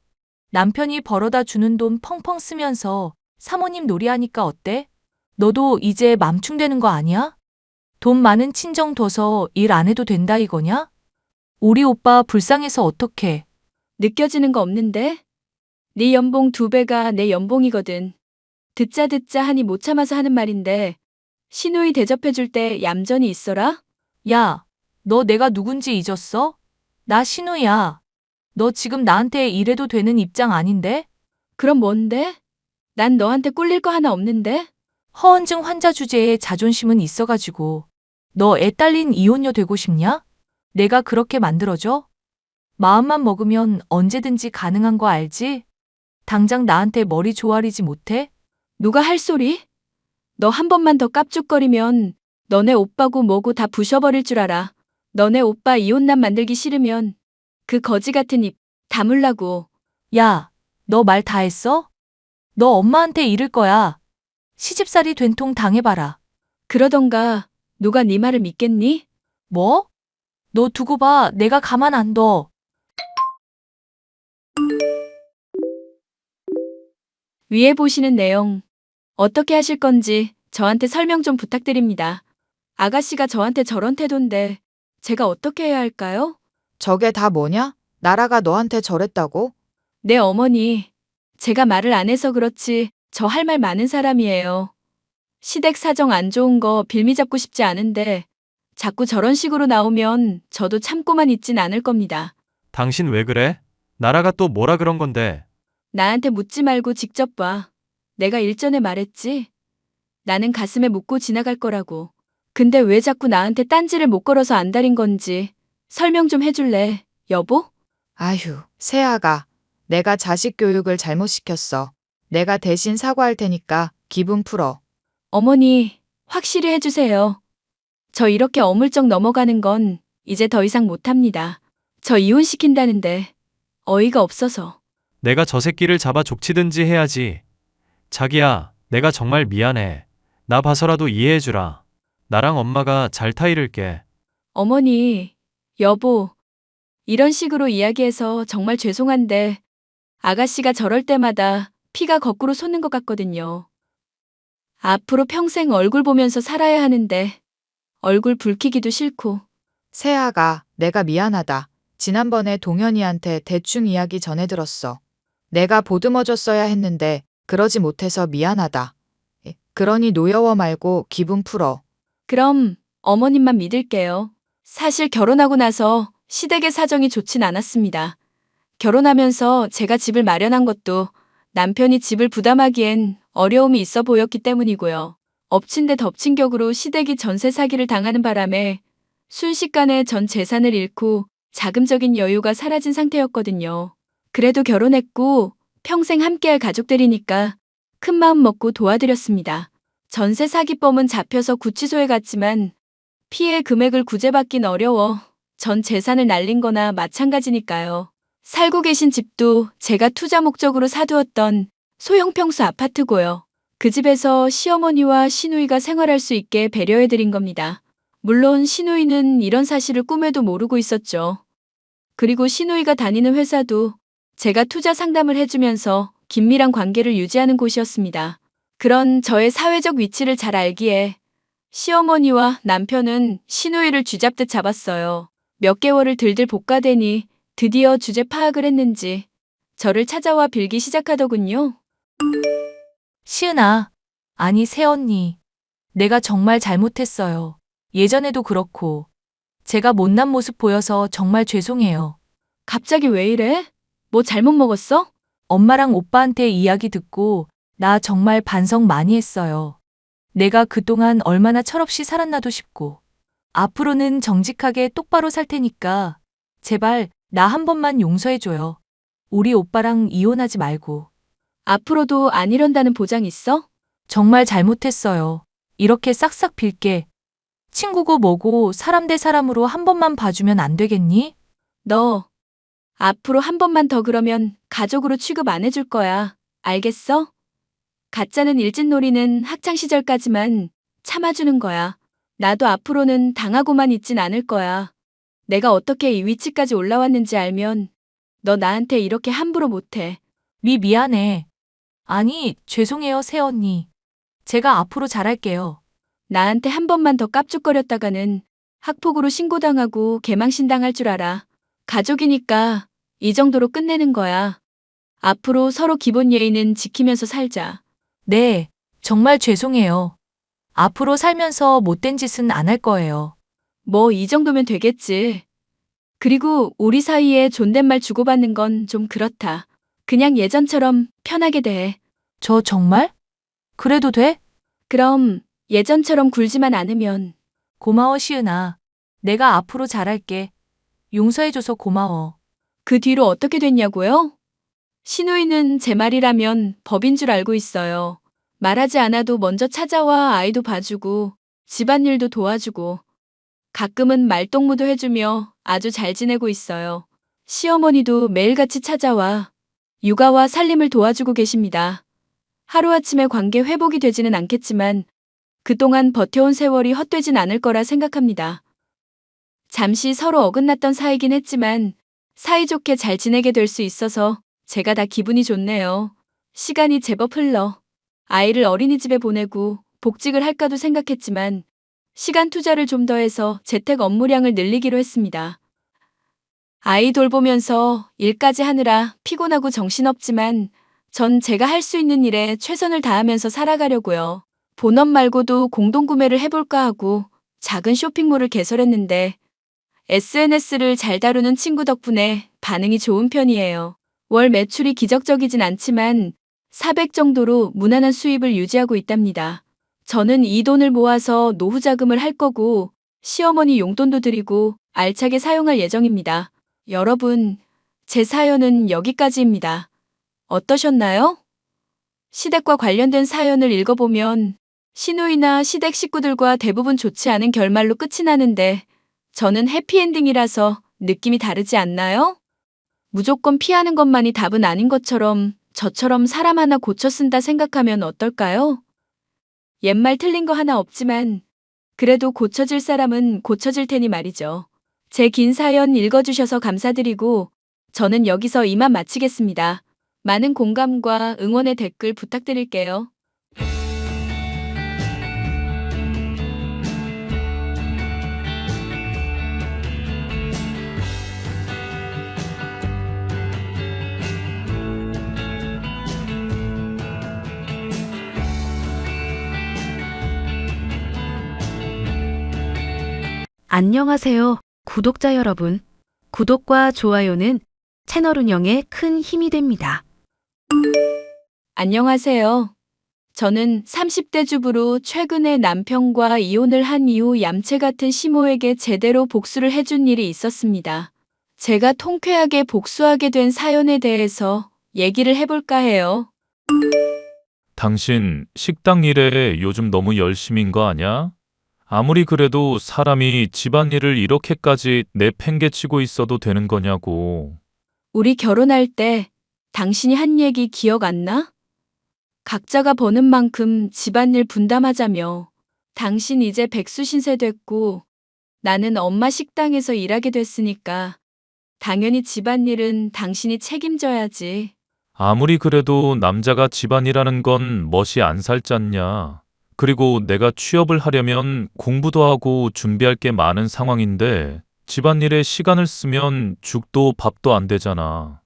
남편이 벌어다 주는 돈 펑펑 쓰면서 사모님 놀이하니까 어때? 너도 이제 맘충되는 거 아니야? 돈 많은 친정 둬서 일 안 해도 된다 이거냐? 우리 오빠 불쌍해서 어떡해. 느껴지는 거 없는데? 네 연봉 2배가 내 연봉이거든. 듣자 하니 못 참아서 하는 말인데 시누이 대접해줄 때 얌전히 있어라? 야, 너 내가 누군지 잊었어? 나 신우야. 너 지금 나한테 이래도 되는 입장 아닌데? 그럼 뭔데? 난 너한테 꿀릴 거 하나 없는데? 허언증 환자 주제에 자존심은 있어가지고. 너 애 딸린 이혼녀 되고 싶냐? 내가 그렇게 만들어줘? 마음만 먹으면 언제든지 가능한 거 알지? 당장 나한테 머리 조아리지 못해? 누가 할 소리? 너 한 번만 더 깝죽거리면 너네 오빠고 뭐고 다 부셔버릴 줄 알아. 너네 오빠 이혼남 만들기 싫으면 그 거지 같은 입 다물라고. 야, 너 말 다 했어? 너 엄마한테 이를 거야. 시집살이 된통 당해봐라. 그러던가 누가 네 말을 믿겠니? 뭐? 너 두고 봐. 내가 가만 안 둬. 위에 보시는 내용 어떻게 하실 건지 저한테 설명 좀 부탁드립니다. 아가씨가 저한테 저런 태도인데 제가 어떻게 해야 할까요? 저게 다 뭐냐? 나라가 너한테 저랬다고? 네, 어머니. 제가 말을 안 해서 그렇지 저 할 말 많은 사람이에요. 시댁 사정 안 좋은 거 빌미 잡고 싶지 않은데 자꾸 저런 식으로 나오면 저도 참고만 있진 않을 겁니다. 당신 왜 그래? 나라가 또 뭐라 그런 건데? 나한테 묻지 말고 직접 봐. 내가 일전에 말했지. 나는 가슴에 묻고 지나갈 거라고. 근데 왜 자꾸 나한테 딴지를 못 걸어서 안달인 건지 설명 좀 해줄래, 여보? 아휴, 새아가. 내가 자식 교육을 잘못 시켰어. 내가 대신 사과할 테니까 기분 풀어. 어머니, 확실히 해주세요. 저 이렇게 어물쩍 넘어가는 건 이제 더 이상 못합니다. 저 이혼시킨다는데 어이가 없어서. 내가 저 새끼를 잡아 족치든지 해야지. 자기야, 내가 정말 미안해. 나 봐서라도 이해해주라. 나랑 엄마가 잘 타이를게. 어머니, 여보, 이런 식으로 이야기해서 정말 죄송한데 아가씨가 저럴 때마다 피가 거꾸로 솟는 것 같거든요. 앞으로 평생 얼굴 보면서 살아야 하는데 얼굴 붉히기도 싫고. 새아가, 내가 미안하다. 지난번에 동현이한테 대충 이야기 전해 들었어. 내가 보듬어줬어야 했는데 그러지 못해서 미안하다. 그러니 노여워 말고 기분 풀어. 그럼 어머님만 믿을게요. 사실 결혼하고 나서 시댁의 사정이 좋진 않았습니다. 결혼하면서 제가 집을 마련한 것도 남편이 집을 부담하기엔 어려움이 있어 보였기 때문이고요. 엎친 데 덮친 격으로 시댁이 전세 사기를 당하는 바람에 순식간에 전 재산을 잃고 자금적인 여유가 사라진 상태였거든요. 그래도 결혼했고 평생 함께할 가족들이니까 큰 마음 먹고 도와드렸습니다. 전세 사기범은 잡혀서 구치소에 갔지만 피해 금액을 구제받긴 어려워 전 재산을 날린 거나 마찬가지니까요. 살고 계신 집도 제가 투자 목적으로 사두었던 소형 평수 아파트고요. 그 집에서 시어머니와 시누이가 생활할 수 있게 배려해드린 겁니다. 물론 시누이는 이런 사실을 꿈에도 모르고 있었죠. 그리고 시누이가 다니는 회사도 제가 투자 상담을 해주면서 긴밀한 관계를 유지하는 곳이었습니다. 그런 저의 사회적 위치를 잘 알기에 시어머니와 남편은 시누이를 쥐잡듯 잡았어요. 몇 개월을 들들 볶아대니 드디어 주제 파악을 했는지 저를 찾아와 빌기 시작하더군요. 시은아. 아니, 새언니. 내가 정말 잘못했어요. 예전에도 그렇고. 제가 못난 모습 보여서 정말 죄송해요. 갑자기 왜 이래? 뭐 잘못 먹었어? 엄마랑 오빠한테 이야기 듣고 나 정말 반성 많이 했어요. 내가 그동안 얼마나 철없이 살았나도 싶고. 앞으로는 정직하게 똑바로 살 테니까 제발 나 한 번만 용서해줘요. 우리 오빠랑 이혼하지 말고. 앞으로도 안 이런다는 보장 있어? 정말 잘못했어요. 이렇게 싹싹 빌게. 친구고 뭐고 사람 대 사람으로 한 번만 봐주면 안 되겠니? 너 앞으로 한 번만 더 그러면 가족으로 취급 안 해줄 거야. 알겠어? 가짜는 일진놀이는 학창시절까지만 참아주는 거야. 나도 앞으로는 당하고만 있진 않을 거야. 내가 어떻게 이 위치까지 올라왔는지 알면 너 나한테 이렇게 함부로 못해. 미안해. 아니, 죄송해요, 새언니. 제가 앞으로 잘할게요. 나한테 한 번만 더 깝죽거렸다가는 학폭으로 신고당하고 개망신당할 줄 알아. 가족이니까 이 정도로 끝내는 거야. 앞으로 서로 기본 예의는 지키면서 살자. 네, 정말 죄송해요. 앞으로 살면서 못된 짓은 안 할 거예요. 뭐 이 정도면 되겠지. 그리고 우리 사이에 존댓말 주고받는 건 좀 그렇다. 그냥 예전처럼 편하게 대해. 저 정말? 그래도 돼? 그럼 예전처럼 굴지만 않으면. 고마워, 시은아. 내가 앞으로 잘할게. 용서해줘서 고마워. 그 뒤로 어떻게 됐냐고요? 시누이는 제 말이라면 법인 줄 알고 있어요. 말하지 않아도 먼저 찾아와 아이도 봐주고 집안일도 도와주고 가끔은 말동무도 해주며 아주 잘 지내고 있어요. 시어머니도 매일같이 찾아와 육아와 살림을 도와주고 계십니다. 하루아침에 관계 회복이 되지는 않겠지만 그동안 버텨온 세월이 헛되진 않을 거라 생각합니다. 잠시 서로 어긋났던 사이긴 했지만 사이좋게 잘 지내게 될 수 있어서 제가 다 기분이 좋네요. 시간이 제법 흘러 아이를 어린이집에 보내고 복직을 할까도 생각했지만 시간 투자를 좀 더 해서 재택 업무량을 늘리기로 했습니다. 아이 돌보면서 일까지 하느라 피곤하고 정신없지만 전 제가 할 수 있는 일에 최선을 다하면서 살아가려고요. 본업 말고도 공동구매를 해볼까 하고 작은 쇼핑몰을 개설했는데 SNS를 잘 다루는 친구 덕분에 반응이 좋은 편이에요. 월 매출이 기적적이진 않지만 400 정도로 무난한 수입을 유지하고 있답니다. 저는 이 돈을 모아서 노후 자금을 할 거고 시어머니 용돈도 드리고 알차게 사용할 예정입니다. 여러분, 제 사연은 여기까지입니다. 어떠셨나요? 시댁과 관련된 사연을 읽어보면 시누이나 시댁 식구들과 대부분 좋지 않은 결말로 끝이 나는데 저는 해피엔딩이라서 느낌이 다르지 않나요? 무조건 피하는 것만이 답은 아닌 것처럼 저처럼 사람 하나 고쳐 쓴다 생각하면 어떨까요? 옛말 틀린 거 하나 없지만 그래도 고쳐질 사람은 고쳐질 테니 말이죠. 제 긴 사연 읽어주셔서 감사드리고 저는 여기서 이만 마치겠습니다. 많은 공감과 응원의 댓글 부탁드릴게요. 안녕하세요, 구독자 여러분. 구독과 좋아요는 채널 운영에 큰 힘이 됩니다. 안녕하세요. 저는 30대 주부로 최근에 남편과 이혼을 한 이후 얌체 같은 시모에게 제대로 복수를 해준 일이 있었습니다. 제가 통쾌하게 복수하게 된 사연에 대해서 얘기를 해볼까 해요. 당신 식당 일에 요즘 너무 열심인 거 아냐? 아무리 그래도 사람이 집안일을 이렇게까지 내팽개치고 있어도 되는 거냐고. 우리 결혼할 때 당신이 한 얘기 기억 안 나? 각자가 버는 만큼 집안일 분담하자며. 당신 이제 백수 신세 됐고 나는 엄마 식당에서 일하게 됐으니까 당연히 집안일은 당신이 책임져야지. 아무리 그래도 남자가 집안일하는 건 멋이 안 살잖냐. 그리고 내가 취업을 하려면 공부도 하고 준비할 게 많은 상황인데 집안일에 시간을 쓰면 죽도 밥도 안 되잖아.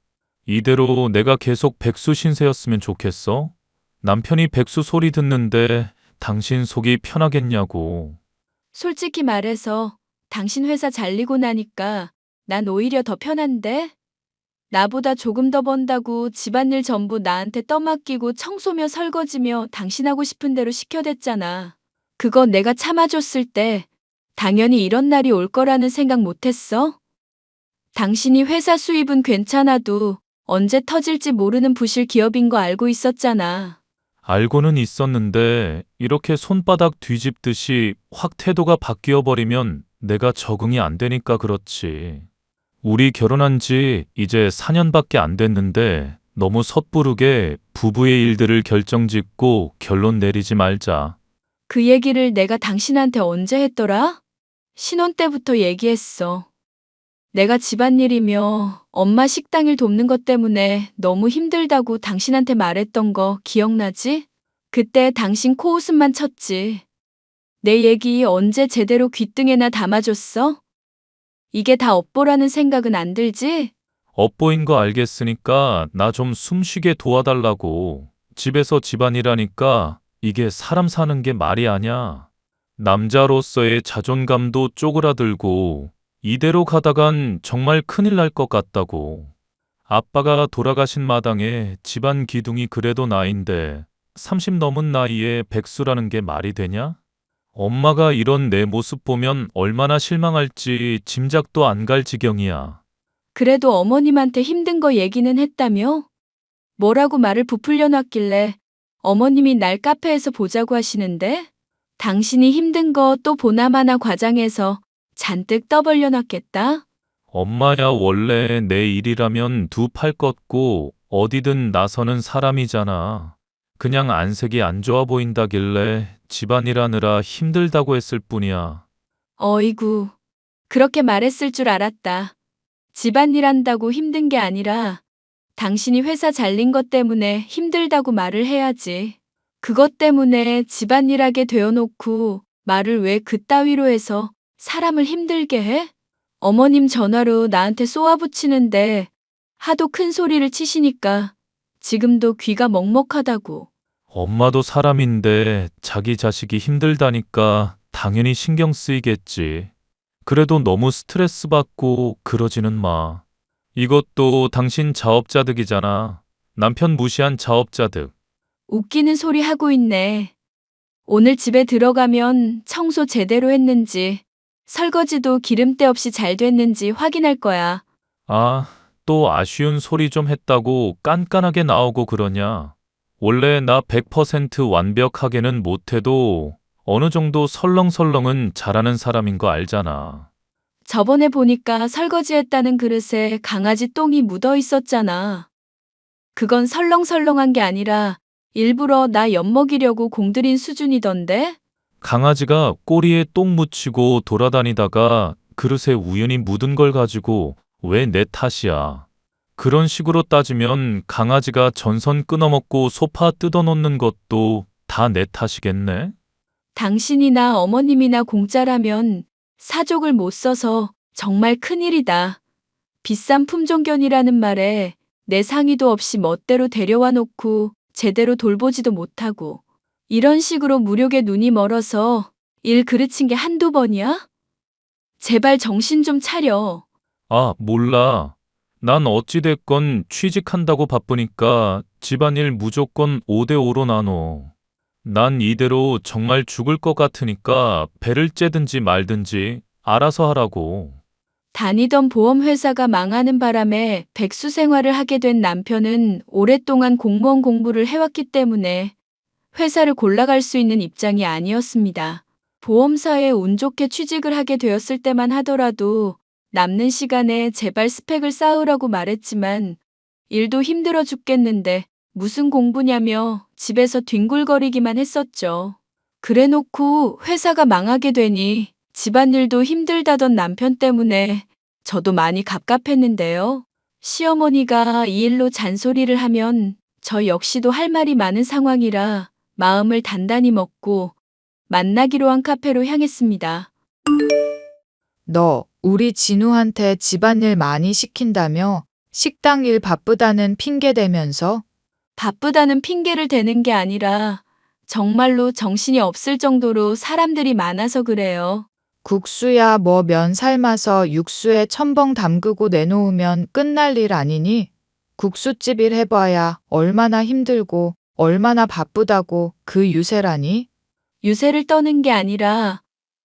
이대로 내가 계속 백수 신세였으면 좋겠어? 남편이 백수 소리 듣는데 당신 속이 편하겠냐고. 솔직히 말해서 당신 회사 잘리고 나니까 난 오히려 더 편한데? 나보다 조금 더 번다고 집안일 전부 나한테 떠맡기고 청소며 설거지며 당신 하고 싶은 대로 시켜댔잖아. 그거 내가 참아줬을 때 당연히 이런 날이 올 거라는 생각 못했어? 당신이 회사 수입은 괜찮아도 언제 터질지 모르는 부실 기업인 거 알고 있었잖아. 알고는 있었는데 이렇게 손바닥 뒤집듯이 확 태도가 바뀌어 버리면 내가 적응이 안 되니까 그렇지. 우리 결혼한 지 이제 4년밖에 안 됐는데 너무 섣부르게 부부의 일들을 결정짓고 결론 내리지 말자. 그 얘기를 내가 당신한테 언제 했더라? 신혼 때부터 얘기했어. 내가 집안일이며 엄마 식당일 돕는 것 때문에 너무 힘들다고 당신한테 말했던 거 기억나지? 그때 당신 코웃음만 쳤지. 내 얘기 언제 제대로 귓등에나 담아줬어? 이게 다 업보라는 생각은 안 들지? 엇보인 거 알겠으니까 나 좀 숨쉬게 도와달라고. 집에서 집안일하니까 이게 사람 사는 게 말이 아냐. 남자로서의 자존감도 쪼그라들고 이대로 가다간 정말 큰일 날 것 같다고. 아빠가 돌아가신 마당에 집안 기둥이 그래도 나인데 30 넘은 나이에 백수라는 게 말이 되냐? 엄마가 이런 내 모습 보면 얼마나 실망할지 짐작도 안 갈 지경이야. 그래도 어머님한테 힘든 거 얘기는 했다며? 뭐라고 말을 부풀려 놨길래 어머님이 날 카페에서 보자고 하시는데? 당신이 힘든 거 또 보나마나 과장해서 잔뜩 떠벌려 놨겠다? 엄마야 원래 내 일이라면 두 팔 꺾고 어디든 나서는 사람이잖아. 그냥 안색이 안 좋아 보인다길래 집안일 하느라 힘들다고 했을 뿐이야. 어이구, 그렇게 말했을 줄 알았다. 집안일 한다고 힘든 게 아니라 당신이 회사 잘린 것 때문에 힘들다고 말을 해야지. 그것 때문에 집안일하게 되어놓고 말을 왜 그따위로 해서 사람을 힘들게 해? 어머님 전화로 나한테 쏘아붙이는데 하도 큰 소리를 치시니까 지금도 귀가 먹먹하다고. 엄마도 사람인데 자기 자식이 힘들다니까 당연히 신경 쓰이겠지. 그래도 너무 스트레스 받고 그러지는 마. 이것도 당신 자업자득이잖아. 남편 무시한 자업자득. 웃기는 소리 하고 있네. 오늘 집에 들어가면 청소 제대로 했는지, 설거지도 기름때 없이 잘 됐는지 확인할 거야. 아, 또 아쉬운 소리 좀 했다고 깐깐하게 나오고 그러냐. 원래 나 100% 완벽하게는 못해도 어느 정도 설렁설렁은 잘하는 사람인 거 알잖아. 저번에 보니까 설거지했다는 그릇에 강아지 똥이 묻어 있었잖아. 그건 설렁설렁한 게 아니라 일부러 나 엿먹이려고 공들인 수준이던데? 강아지가 꼬리에 똥 묻히고 돌아다니다가 그릇에 우연히 묻은 걸 가지고 왜 내 탓이야. 그런 식으로 따지면 강아지가 전선 끊어먹고 소파 뜯어놓는 것도 다 내 탓이겠네? 당신이나 어머님이나 공짜라면 사족을 못 써서 정말 큰일이다. 비싼 품종견이라는 말에 내 상의도 없이 멋대로 데려와 놓고 제대로 돌보지도 못하고 이런 식으로 무력에 눈이 멀어서 일 그르친 게 한두 번이야? 제발 정신 좀 차려. 아, 몰라. 난 어찌됐건 취직한다고 바쁘니까 집안일 무조건 5대5로 나눠. 난 이대로 정말 죽을 것 같으니까 배를 째든지 말든지 알아서 하라고. 다니던 보험회사가 망하는 바람에 백수 생활을 하게 된 남편은 오랫동안 공무원 공부를 해왔기 때문에 회사를 골라갈 수 있는 입장이 아니었습니다. 보험사에 운 좋게 취직을 하게 되었을 때만 하더라도 남는 시간에 제발 스펙을 쌓으라고 말했지만 일도 힘들어 죽겠는데 무슨 공부냐며 집에서 뒹굴거리기만 했었죠. 그래놓고 회사가 망하게 되니 집안일도 힘들다던 남편 때문에 저도 많이 갑갑했는데요. 시어머니가 이 일로 잔소리를 하면 저 역시도 할 말이 많은 상황이라 마음을 단단히 먹고 만나기로 한 카페로 향했습니다. 너 우리 진우한테 집안일 많이 시킨다며 식당 일 바쁘다는 핑계 대면서 바쁘다는 핑계를 대는 게 아니라 정말로 정신이 없을 정도로 사람들이 많아서 그래요. 국수야 뭐 면 삶아서 육수에 첨벙 담그고 내놓으면 끝날 일 아니니? 국수집 일 해봐야 얼마나 힘들고 얼마나 바쁘다고 그 유세라니? 유세를 떠는 게 아니라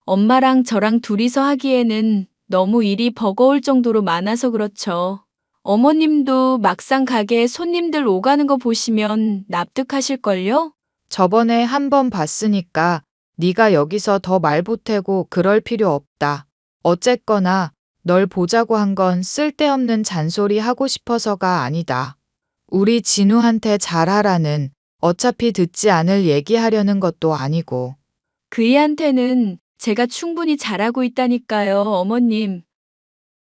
엄마랑 저랑 둘이서 하기에는 너무 일이 버거울 정도로 많아서 그렇죠. 어머님도 막상 가게에 손님들 오가는 거 보시면 납득하실걸요? 저번에 한 번 봤으니까 네가 여기서 더 말 보태고 그럴 필요 없다. 어쨌거나 널 보자고 한 건 쓸데없는 잔소리 하고 싶어서가 아니다. 우리 진우한테 잘하라는 어차피 듣지 않을 얘기하려는 것도 아니고. 그이한테는 제가 충분히 잘하고 있다니까요, 어머님.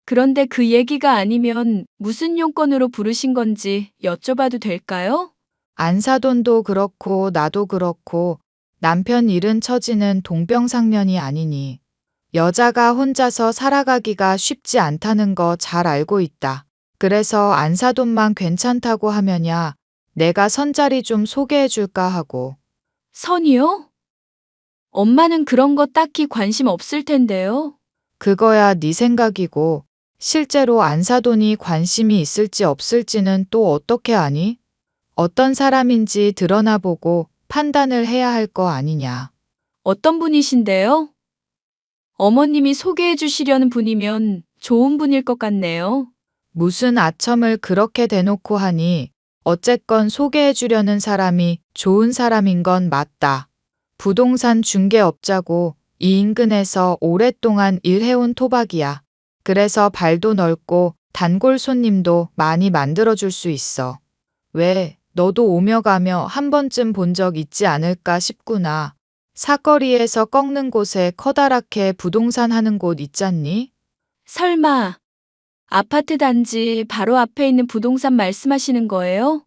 그런데 그 얘기가 아니면 무슨 용건으로 부르신 건지 여쭤봐도 될까요? 안사돈도 그렇고 나도 그렇고 남편 잃은 처지는 동병상련이 아니니 여자가 혼자서 살아가기가 쉽지 않다는 거 잘 알고 있다. 그래서 안사돈만 괜찮다고 하면야 내가 선자리 좀 소개해 줄까 하고. 선이요? 엄마는 그런 거 딱히 관심 없을 텐데요. 그거야 네 생각이고 실제로 안사돈이 관심이 있을지 없을지는 또 어떻게 아니? 어떤 사람인지 드러나 보고 판단을 해야 할 거 아니냐. 어떤 분이신데요? 어머님이 소개해 주시려는 분이면 좋은 분일 것 같네요. 무슨 아첨을 그렇게 대놓고 하니 어쨌건 소개해주려는 사람이 좋은 사람인 건 맞다. 부동산 중개업자고 이 인근에서 오랫동안 일해온 토박이야. 그래서 발도 넓고 단골 손님도 많이 만들어줄 수 있어. 왜, 너도 오며 가며 한 번쯤 본 적 있지 않을까 싶구나. 사거리에서 꺾는 곳에 커다랗게 부동산 하는 곳 있잖니? 설마 아파트 단지 바로 앞에 있는 부동산 말씀하시는 거예요?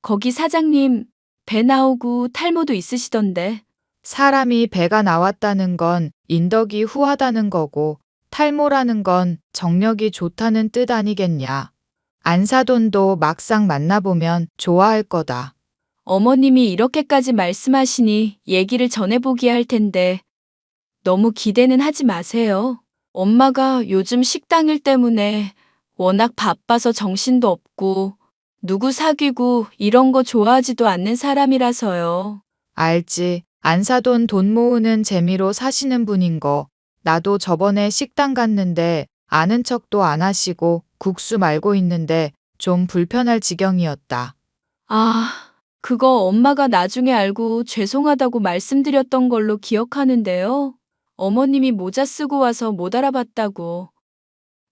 거기 사장님 배 나오고 탈모도 있으시던데. 사람이 배가 나왔다는 건 인덕이 후하다는 거고 탈모라는 건 정력이 좋다는 뜻 아니겠냐. 안사돈도 막상 만나보면 좋아할 거다. 어머님이 이렇게까지 말씀하시니 얘기를 전해보기야 할 텐데 너무 기대는 하지 마세요. 엄마가 요즘 식당 일 때문에 워낙 바빠서 정신도 없고 누구 사귀고 이런 거 좋아하지도 않는 사람이라서요. 알지. 안사돈 돈 모으는 재미로 사시는 분인 거. 나도 저번에 식당 갔는데 아는 척도 안 하시고 국수 말고 있는데 좀 불편할 지경이었다. 아, 그거 엄마가 나중에 알고 죄송하다고 말씀드렸던 걸로 기억하는데요. 어머님이 모자 쓰고 와서 못 알아봤다고.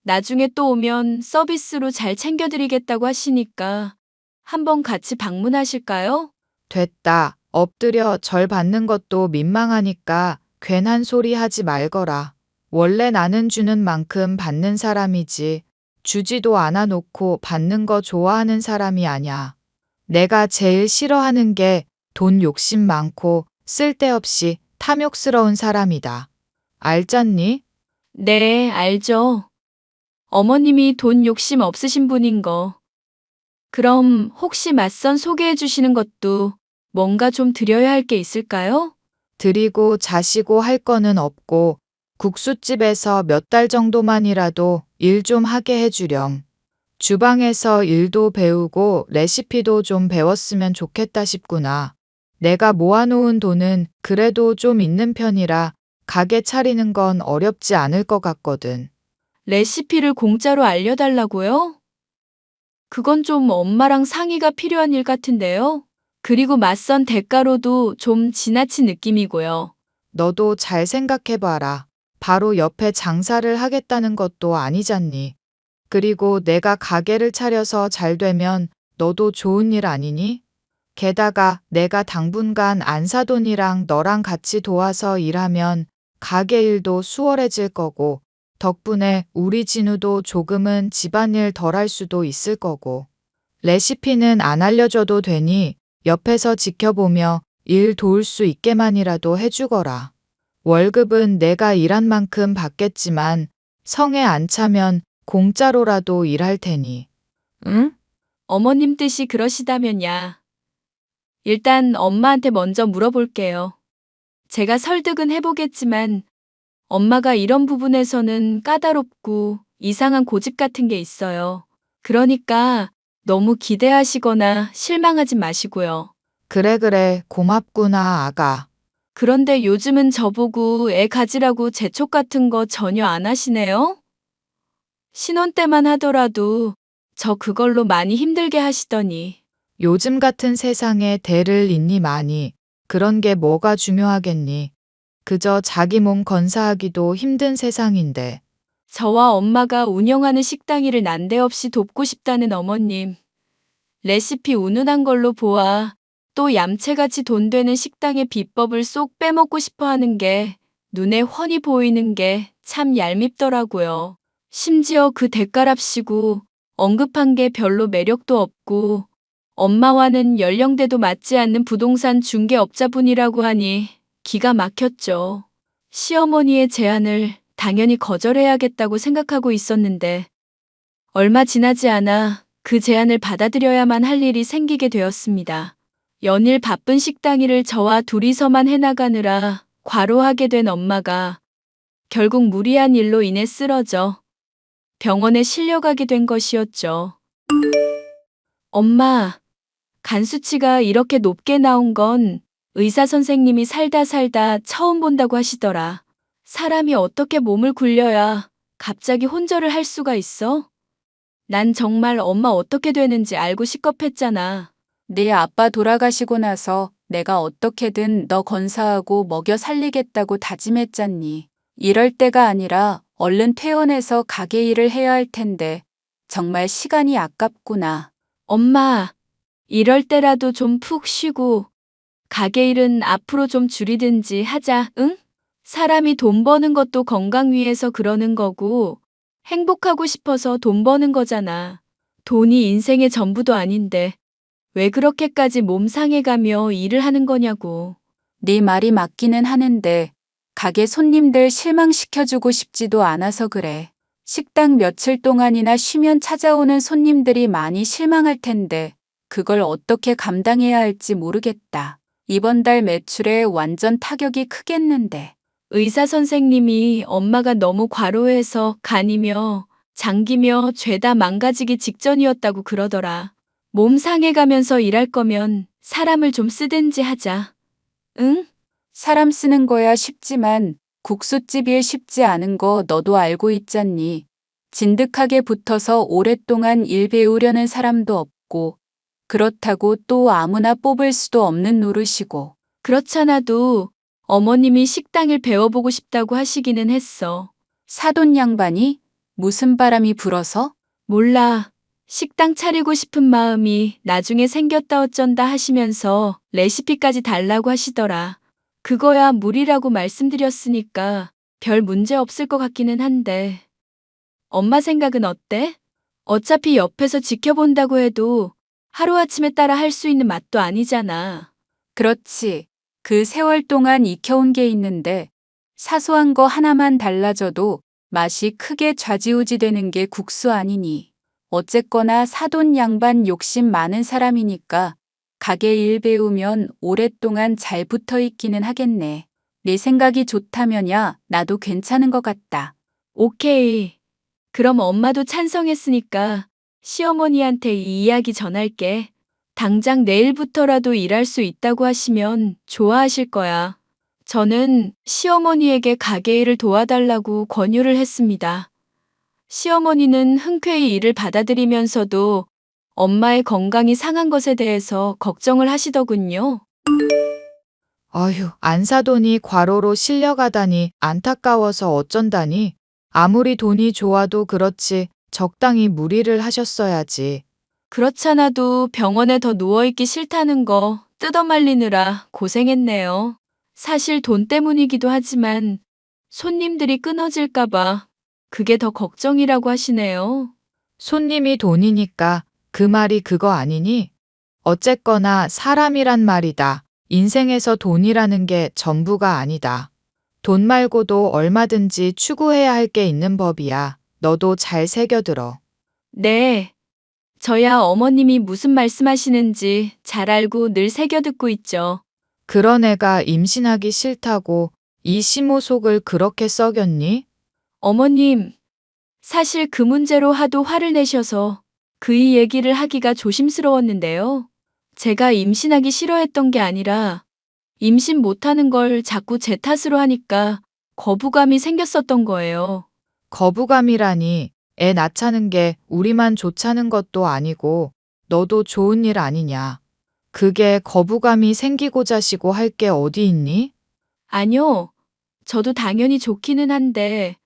나중에 또 오면 서비스로 잘 챙겨드리겠다고 하시니까 한번 같이 방문하실까요? 됐다. 엎드려 절 받는 것도 민망하니까 괜한 소리 하지 말거라. 원래 나는 주는 만큼 받는 사람이지. 주지도 않아 놓고 받는 거 좋아하는 사람이 아냐. 내가 제일 싫어하는 게 돈 욕심 많고 쓸데없이 탐욕스러운 사람이다. 알잖니? 네, 알죠. 어머님이 돈 욕심 없으신 분인 거. 그럼 혹시 맞선 소개해 주시는 것도 뭔가 좀 드려야 할 게 있을까요? 드리고 자시고 할 거는 없고 국수집에서 몇 달 정도만이라도 일 좀 하게 해주렴. 주방에서 일도 배우고 레시피도 좀 배웠으면 좋겠다 싶구나. 내가 모아놓은 돈은 그래도 좀 있는 편이라 가게 차리는 건 어렵지 않을 것 같거든. 레시피를 공짜로 알려달라고요? 그건 좀 엄마랑 상의가 필요한 일 같은데요. 그리고 맞선 대가로도 좀 지나친 느낌이고요. 너도 잘 생각해봐라. 바로 옆에 장사를 하겠다는 것도 아니잖니. 그리고 내가 가게를 차려서 잘 되면 너도 좋은 일 아니니? 게다가 내가 당분간 안사돈이랑 너랑 같이 도와서 일하면 가게 일도 수월해질 거고 덕분에 우리 진우도 조금은 집안일 덜 할 수도 있을 거고 레시피는 안 알려줘도 되니 옆에서 지켜보며 일 도울 수 있게만이라도 해주거라. 월급은 내가 일한 만큼 받겠지만 성에 안 차면 공짜로라도 일할 테니. 응? 어머님 뜻이 그러시다면야. 일단 엄마한테 먼저 물어볼게요. 제가 설득은 해보겠지만 엄마가 이런 부분에서는 까다롭고 이상한 고집 같은 게 있어요. 그러니까 너무 기대하시거나 실망하지 마시고요. 그래 고맙구나 아가. 그런데 요즘은 저보고 애 가지라고 재촉 같은 거 전혀 안 하시네요? 신혼 때만 하더라도 저 그걸로 많이 힘들게 하시더니. 요즘 같은 세상에 대를 잇니 많이. 그런 게 뭐가 중요하겠니. 그저 자기 몸 건사하기도 힘든 세상인데. 저와 엄마가 운영하는 식당 일을 난데없이 돕고 싶다는 어머님. 레시피 운운한 걸로 보아 또 얌체같이 돈 되는 식당의 비법을 쏙 빼먹고 싶어 하는 게 눈에 훤히 보이는 게 참 얄밉더라고요. 심지어 그 대가랍시고 언급한 게 별로 매력도 없고 엄마와는 연령대도 맞지 않는 부동산 중개업자분이라고 하니 기가 막혔죠. 시어머니의 제안을 당연히 거절해야겠다고 생각하고 있었는데 얼마 지나지 않아 그 제안을 받아들여야만 할 일이 생기게 되었습니다. 연일 바쁜 식당 일을 저와 둘이서만 해나가느라 과로하게 된 엄마가 결국 무리한 일로 인해 쓰러져 병원에 실려가게 된 것이었죠. 엄마, 간 수치가 이렇게 높게 나온 건 의사 선생님이 살다 처음 본다고 하시더라. 사람이 어떻게 몸을 굴려야 갑자기 혼절을 할 수가 있어? 난 정말 엄마 어떻게 되는지 알고 식겁했잖아. 네 아빠 돌아가시고 나서 내가 어떻게든 너 건사하고 먹여 살리겠다고 다짐했잖니. 이럴 때가 아니라 얼른 퇴원해서 가게 일을 해야 할 텐데 정말 시간이 아깝구나. 엄마, 이럴 때라도 좀 푹 쉬고 가게 일은 앞으로 좀 줄이든지 하자, 응? 사람이 돈 버는 것도 건강 위해서 그러는 거고 행복하고 싶어서 돈 버는 거잖아. 돈이 인생의 전부도 아닌데 왜 그렇게까지 몸 상해가며 일을 하는 거냐고. 네 말이 맞기는 하는데 가게 손님들 실망시켜주고 싶지도 않아서 그래. 식당 며칠 동안이나 쉬면 찾아오는 손님들이 많이 실망할 텐데 그걸 어떻게 감당해야 할지 모르겠다. 이번 달 매출에 완전 타격이 크겠는데. 의사 선생님이 엄마가 너무 과로해서 간이며 장기며 죄다 망가지기 직전이었다고 그러더라. 몸 상해가면서 일할 거면 사람을 좀 쓰든지 하자. 응? 사람 쓰는 거야 쉽지만 국수집 일 쉽지 않은 거 너도 알고 있잖니. 진득하게 붙어서 오랫동안 일 배우려는 사람도 없고 그렇다고 또 아무나 뽑을 수도 없는 노릇이고. 그렇잖아도 어머님이 식당일 배워보고 싶다고 하시기는 했어. 사돈 양반이 무슨 바람이 불어서? 몰라. 식당 차리고 싶은 마음이 나중에 생겼다 어쩐다 하시면서 레시피까지 달라고 하시더라. 그거야 무리라고 말씀드렸으니까 별 문제 없을 것 같기는 한데. 엄마 생각은 어때? 어차피 옆에서 지켜본다고 해도 하루아침에 따라 할 수 있는 맛도 아니잖아. 그렇지. 그 세월 동안 익혀온 게 있는데 사소한 거 하나만 달라져도 맛이 크게 좌지우지되는 게 국수 아니니. 어쨌거나 사돈 양반 욕심 많은 사람이니까 가게 일 배우면 오랫동안 잘 붙어 있기는 하겠네. 내 생각이 좋다면야 나도 괜찮은 것 같다. 오케이. 그럼 엄마도 찬성했으니까 시어머니한테 이 이야기 전할게. 당장 내일부터라도 일할 수 있다고 하시면 좋아하실 거야. 저는 시어머니에게 가게 일을 도와달라고 권유를 했습니다. 시어머니는 흔쾌히 일을 받아들이면서도 엄마의 건강이 상한 것에 대해서 걱정을 하시더군요. 어휴, 안 사돈이 과로로 실려가다니 안타까워서 어쩐다니. 아무리 돈이 좋아도 그렇지 적당히 무리를 하셨어야지. 그렇잖아도 병원에 더 누워있기 싫다는 거 뜯어말리느라 고생했네요. 사실 돈 때문이기도 하지만 손님들이 끊어질까봐 그게 더 걱정이라고 하시네요. 손님이 돈이니까 그 말이 그거 아니니? 어쨌거나 사람이란 말이다. 인생에서 돈이라는 게 전부가 아니다. 돈 말고도 얼마든지 추구해야 할 게 있는 법이야. 너도 잘 새겨들어. 네. 저야 어머님이 무슨 말씀하시는지 잘 알고 늘 새겨듣고 있죠. 그런 애가 임신하기 싫다고 이 시모 속을 그렇게 썩였니? 어머님, 사실 그 문제로 하도 화를 내셔서 그이 얘기를 하기가 조심스러웠는데요. 제가 임신하기 싫어했던 게 아니라 임신 못하는 걸 자꾸 제 탓으로 하니까 거부감이 생겼었던 거예요. 거부감이라니 애 낳자는 게 우리만 좋자는 것도 아니고 너도 좋은 일 아니냐. 그게 거부감이 생기고자 시고 할 게 어디 있니? 아니요. 저도 당연히 좋기는 한데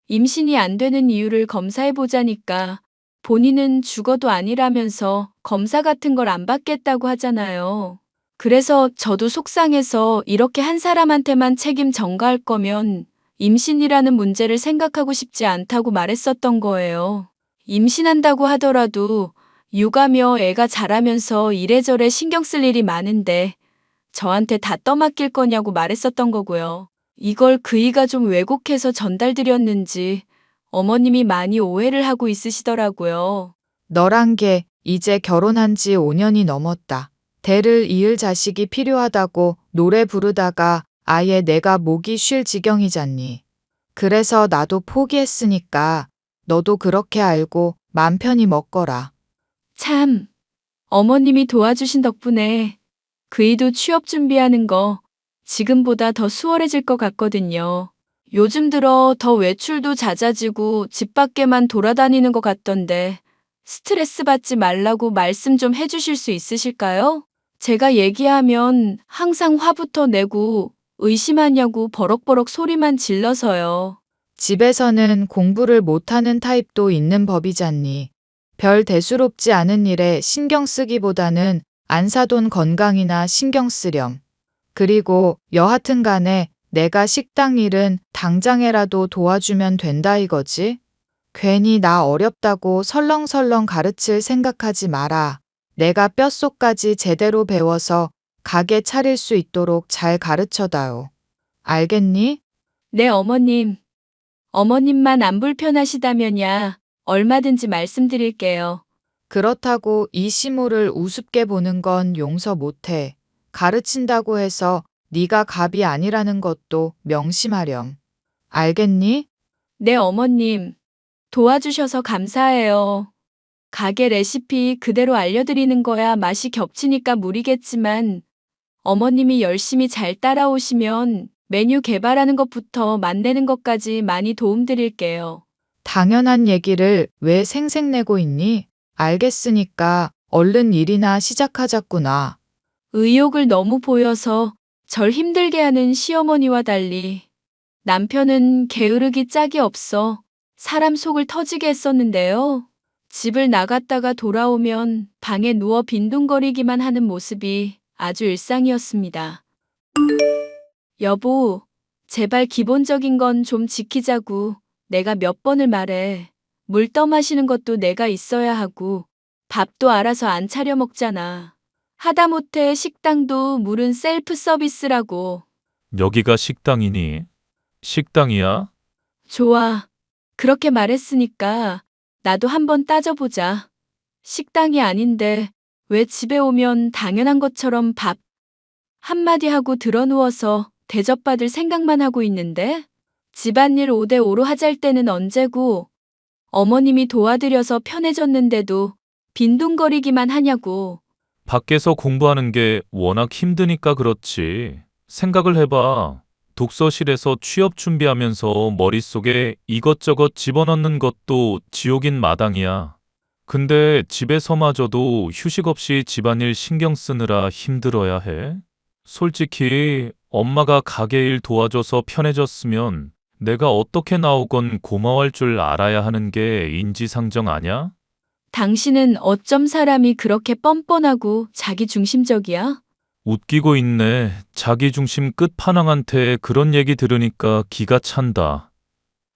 임신이 안 되는 이유를 검사해보자니까 본인은 죽어도 아니라면서 검사 같은 걸 안 받겠다고 하잖아요. 그래서 저도 속상해서 이렇게 한 사람한테만 책임 전가할 거면 임신이라는 문제를 생각하고 싶지 않다고 말했었던 거예요. 임신한다고 하더라도 육아며 애가 자라면서 이래저래 신경 쓸 일이 많은데 저한테 다 떠맡길 거냐고 말했었던 거고요. 이걸 그이가 좀 왜곡해서 전달드렸는지 어머님이 많이 오해를 하고 있으시더라고요. 너란 게 이제 결혼한 지 5년이 넘었다. 대를 이을 자식이 필요하다고 노래 부르다가 아예 내가 목이 쉴 지경이잖니. 그래서 나도 포기했으니까 너도 그렇게 알고 맘 편히 먹거라. 참, 어머님이 도와주신 덕분에 그이도 취업 준비하는 거 지금보다 더 수월해질 것 같거든요. 요즘 들어 더 외출도 잦아지고 집 밖에만 돌아다니는 것 같던데 스트레스 받지 말라고 말씀 좀 해주실 수 있으실까요? 제가 얘기하면 항상 화부터 내고 의심하냐고 버럭버럭 소리만 질러서요. 집에서는 공부를 못하는 타입도 있는 법이잖니. 별 대수롭지 않은 일에 신경 쓰기보다는 안 사돈 건강이나 신경 쓰렴. 그리고 여하튼 간에 내가 식당 일은 당장에라도 도와주면 된다 이거지? 괜히 나 어렵다고 설렁설렁 가르칠 생각하지 마라. 내가 뼛속까지 제대로 배워서 가게 차릴 수 있도록 잘 가르쳐다오. 알겠니? 네, 어머님. 어머님만 안 불편하시다면야 얼마든지 말씀드릴게요. 그렇다고 이 시모를 우습게 보는 건 용서 못해. 가르친다고 해서 네가 갑이 아니라는 것도 명심하렴. 알겠니? 네, 어머님. 도와주셔서 감사해요. 가게 레시피 그대로 알려드리는 거야 맛이 겹치니까 무리겠지만 어머님이 열심히 잘 따라오시면 메뉴 개발하는 것부터 만드는 것까지 많이 도움드릴게요. 당연한 얘기를 왜 생색내고 있니? 알겠으니까 얼른 일이나 시작하자꾸나. 의욕을 너무 보여서 절 힘들게 하는 시어머니와 달리 남편은 게으르기 짝이 없어 사람 속을 터지게 했었는데요. 집을 나갔다가 돌아오면 방에 누워 빈둥거리기만 하는 모습이 아주 일상이었습니다. 여보, 제발 기본적인 건 좀 지키자고. 내가 몇 번을 말해. 물 떠마시는 것도 내가 있어야 하고 밥도 알아서 안 차려 먹잖아. 하다못해 식당도 물은 셀프 서비스라고. 여기가 식당이니? 식당이야? 좋아. 그렇게 말했으니까 나도 한번 따져보자. 식당이 아닌데 왜 집에 오면 당연한 것처럼 밥 한마디 하고 드러누워서 대접받을 생각만 하고 있는데? 집안일 5대5로 하잘 때는 언제고 어머님이 도와드려서 편해졌는데도 빈둥거리기만 하냐고. 밖에서 공부하는 게 워낙 힘드니까 그렇지. 생각을 해봐. 독서실에서 취업 준비하면서 머릿속에 이것저것 집어넣는 것도 지옥인 마당이야. 근데 집에서마저도 휴식 없이 집안일 신경 쓰느라 힘들어야 해? 솔직히 엄마가 가게 일 도와줘서 편해졌으면 내가 어떻게 나오건 고마워할 줄 알아야 하는 게 인지상정 아냐? 당신은 어쩜 사람이 그렇게 뻔뻔하고 자기중심적이야? 웃기고 있네. 자기중심 끝판왕한테 그런 얘기 들으니까 기가 찬다.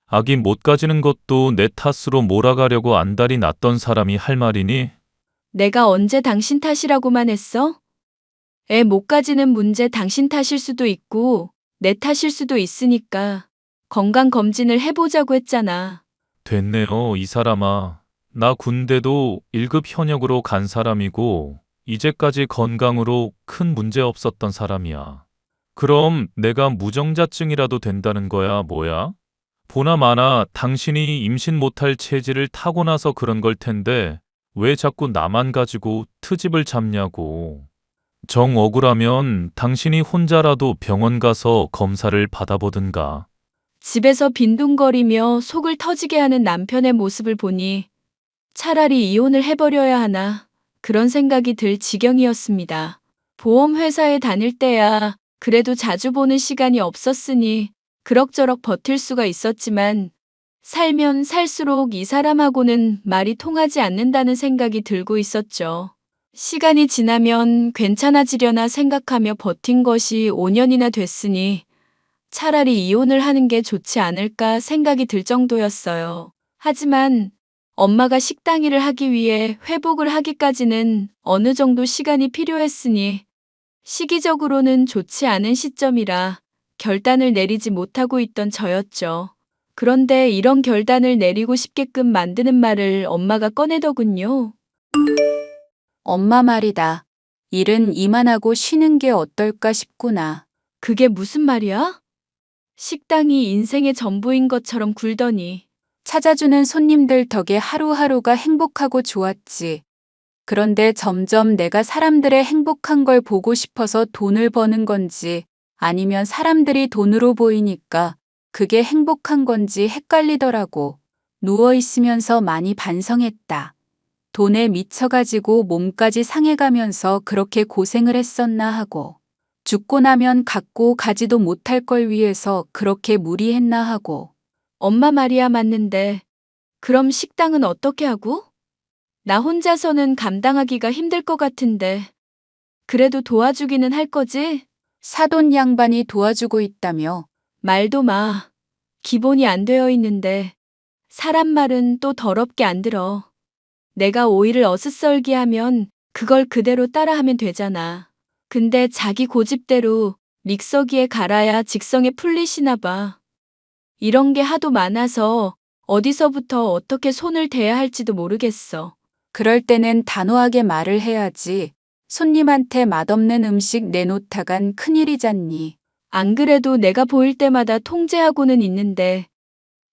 아기 못 가지는 것도 내 탓으로 몰아가려고 안달이 났던 사람이 할 말이니? 내가 언제 당신 탓이라고만 했어? 애 못 가지는 문제 당신 탓일 수도 있고 내 탓일 수도 있으니까 건강검진을 해보자고 했잖아. 됐네요, 이 사람아. 나 군대도 1급 현역으로 간 사람이고 이제까지 건강으로 큰 문제 없었던 사람이야. 그럼 내가 무정자증이라도 된다는 거야, 뭐야? 보나마나 당신이 임신 못할 체질을 타고나서 그런 걸 텐데 왜 자꾸 나만 가지고 트집을 잡냐고. 정 억울하면 당신이 혼자라도 병원 가서 검사를 받아보든가. 집에서 빈둥거리며 속을 터지게 하는 남편의 모습을 보니 차라리 이혼을 해버려야 하나 그런 생각이 들 지경이었습니다. 보험회사에 다닐 때야 그래도 자주 보는 시간이 없었으니 그럭저럭 버틸 수가 있었지만 살면 살수록 이 사람하고는 말이 통하지 않는다는 생각이 들고 있었죠. 시간이 지나면 괜찮아지려나 생각하며 버틴 것이 5년이나 됐으니 차라리 이혼을 하는 게 좋지 않을까 생각이 들 정도였어요. 하지만 엄마가 식당 일을 하기 위해 회복을 하기까지는 어느 정도 시간이 필요했으니 시기적으로는 좋지 않은 시점이라 결단을 내리지 못하고 있던 저였죠. 그런데 이런 결단을 내리고 싶게끔 만드는 말을 엄마가 꺼내더군요. 엄마 말이다. 일은 이만하고 쉬는 게 어떨까 싶구나. 그게 무슨 말이야? 식당이 인생의 전부인 것처럼 굴더니. 찾아주는 손님들 덕에 하루하루가 행복하고 좋았지. 그런데 점점 내가 사람들의 행복한 걸 보고 싶어서 돈을 버는 건지 아니면 사람들이 돈으로 보이니까 그게 행복한 건지 헷갈리더라고. 누워있으면서 많이 반성했다. 돈에 미쳐가지고 몸까지 상해가면서 그렇게 고생을 했었나 하고, 죽고 나면 갖고 가지도 못할 걸 위해서 그렇게 무리했나 하고. 엄마 말이야 맞는데 그럼 식당은 어떻게 하고? 나 혼자서는 감당하기가 힘들 것 같은데. 그래도 도와주기는 할 거지? 사돈 양반이 도와주고 있다며. 말도 마. 기본이 안 되어 있는데 사람 말은 또 더럽게 안 들어. 내가 오이를 어슷썰기 하면 그걸 그대로 따라하면 되잖아. 근데 자기 고집대로 믹서기에 갈아야 직성에 풀리시나 봐. 이런 게 하도 많아서 어디서부터 어떻게 손을 대야 할지도 모르겠어. 그럴 때는 단호하게 말을 해야지. 손님한테 맛없는 음식 내놓다간 큰일이잖니. 안 그래도 내가 보일 때마다 통제하고는 있는데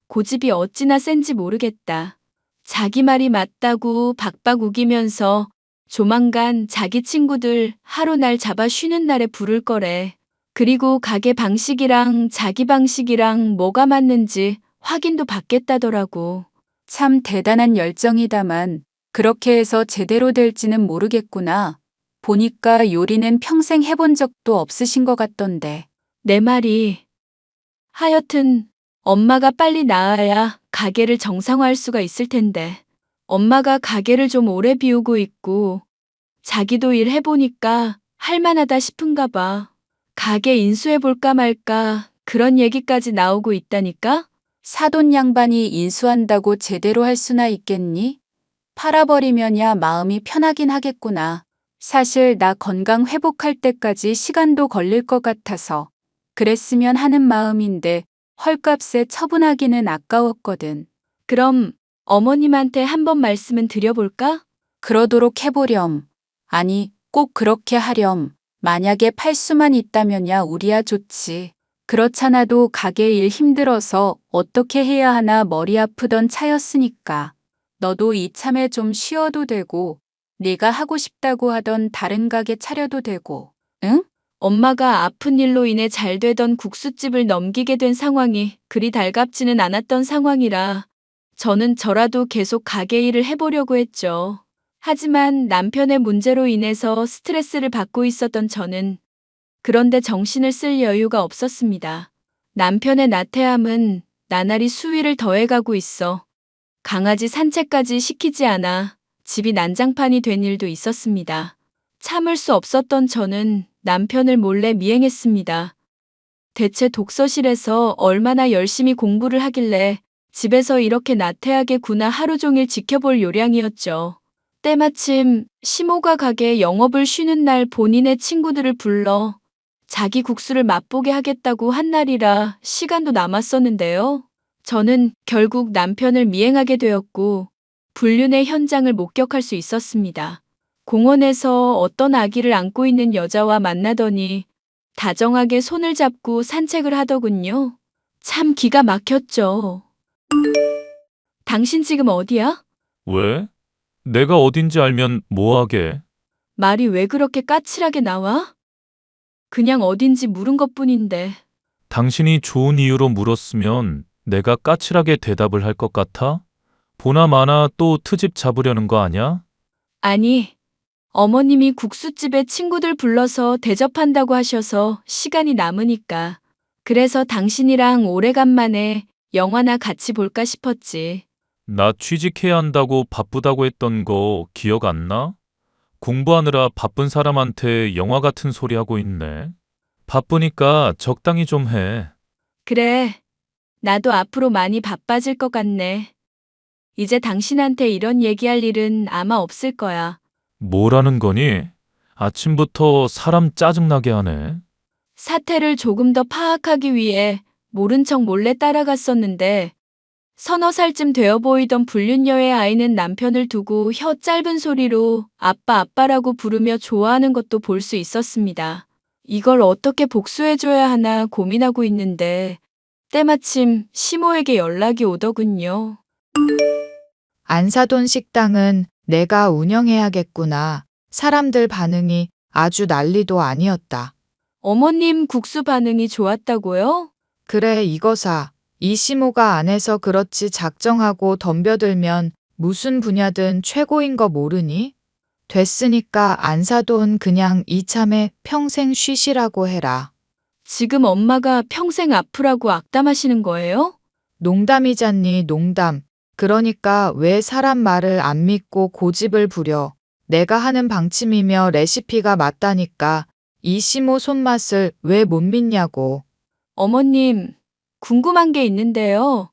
고집이 어찌나 센지 모르겠다. 자기 말이 맞다고 박박 우기면서 조만간 자기 친구들 하루 날 잡아 쉬는 날에 부를 거래. 그리고 가게 방식이랑 자기 방식이랑 뭐가 맞는지 확인도 받겠다더라고. 참 대단한 열정이다만 그렇게 해서 제대로 될지는 모르겠구나. 보니까 요리는 평생 해본 적도 없으신 것 같던데. 내 말이. 하여튼 엄마가 빨리 나아야 가게를 정상화할 수가 있을 텐데. 엄마가 가게를 좀 오래 비우고 있고 자기도 일 해보니까 할만하다 싶은가 봐. 가게 인수해볼까 말까 그런 얘기까지 나오고 있다니까? 사돈 양반이 인수한다고 제대로 할 수나 있겠니? 팔아버리면야 마음이 편하긴 하겠구나. 사실 나 건강 회복할 때까지 시간도 걸릴 것 같아서 그랬으면 하는 마음인데 헐값에 처분하기는 아까웠거든. 그럼 어머님한테 한번 말씀은 드려볼까? 그러도록 해보렴. 아니, 꼭 그렇게 하렴. 만약에 팔 수만 있다면야 우리야 좋지. 그렇잖아도 가게 일 힘들어서 어떻게 해야 하나 머리 아프던 차였으니까. 너도 이참에 좀 쉬어도 되고 네가 하고 싶다고 하던 다른 가게 차려도 되고. 응? 엄마가 아픈 일로 인해 잘 되던 국수집을 넘기게 된 상황이 그리 달갑지는 않았던 상황이라 저는 저라도 계속 가게 일을 해보려고 했죠. 하지만 남편의 문제로 인해서 스트레스를 받고 있었던 저는 그런데 정신을 쓸 여유가 없었습니다. 남편의 나태함은 나날이 수위를 더해가고 있어 강아지 산책까지 시키지 않아 집이 난장판이 된 일도 있었습니다. 참을 수 없었던 저는 남편을 몰래 미행했습니다. 대체 독서실에서 얼마나 열심히 공부를 하길래 집에서 이렇게 나태하게구나 하루 종일 지켜볼 요량이었죠. 때마침 시모가 가게 영업을 쉬는 날 본인의 친구들을 불러 자기 국수를 맛보게 하겠다고 한 날이라 시간도 남았었는데요. 저는 결국 남편을 미행하게 되었고 불륜의 현장을 목격할 수 있었습니다. 공원에서 어떤 아기를 안고 있는 여자와 만나더니 다정하게 손을 잡고 산책을 하더군요. 참 기가 막혔죠. 당신 지금 어디야? 왜? 내가 어딘지 알면 뭐하게? 말이 왜 그렇게 까칠하게 나와? 그냥 어딘지 물은 것뿐인데. 당신이 좋은 이유로 물었으면 내가 까칠하게 대답을 할 것 같아? 보나 마나 또 트집 잡으려는 거 아냐? 아니, 어머님이 국수집에 친구들 불러서 대접한다고 하셔서 시간이 남으니까. 그래서 당신이랑 오래간만에 영화나 같이 볼까 싶었지. 나 취직해야 한다고 바쁘다고 했던 거 기억 안 나? 공부하느라 바쁜 사람한테 영화 같은 소리 하고 있네. 바쁘니까 적당히 좀 해. 그래, 나도 앞으로 많이 바빠질 것 같네. 이제 당신한테 이런 얘기할 일은 아마 없을 거야. 뭐라는 거니? 아침부터 사람 짜증나게 하네. 사태를 조금 더 파악하기 위해 모른 척 몰래 따라갔었는데 서너 살쯤 되어 보이던 불륜녀의 아이는 남편을 두고 혀 짧은 소리로 아빠 아빠라고 부르며 좋아하는 것도 볼 수 있었습니다. 이걸 어떻게 복수해줘야 하나 고민하고 있는데 때마침 시모에게 연락이 오더군요. 안사돈 식당은 내가 운영해야겠구나. 사람들 반응이 아주 난리도 아니었다. 어머님 국수 반응이 좋았다고요? 그래, 이거사. 이 시모가 안 해서 그렇지 작정하고 덤벼들면 무슨 분야든 최고인 거 모르니? 됐으니까 안 사돈 그냥 이참에 평생 쉬시라고 해라. 지금 엄마가 평생 아프라고 악담하시는 거예요? 농담이잖니, 농담. 그러니까 왜 사람 말을 안 믿고 고집을 부려. 내가 하는 방침이며 레시피가 맞다니까. 이 시모 손맛을 왜 못 믿냐고. 어머님, 궁금한 게 있는데요.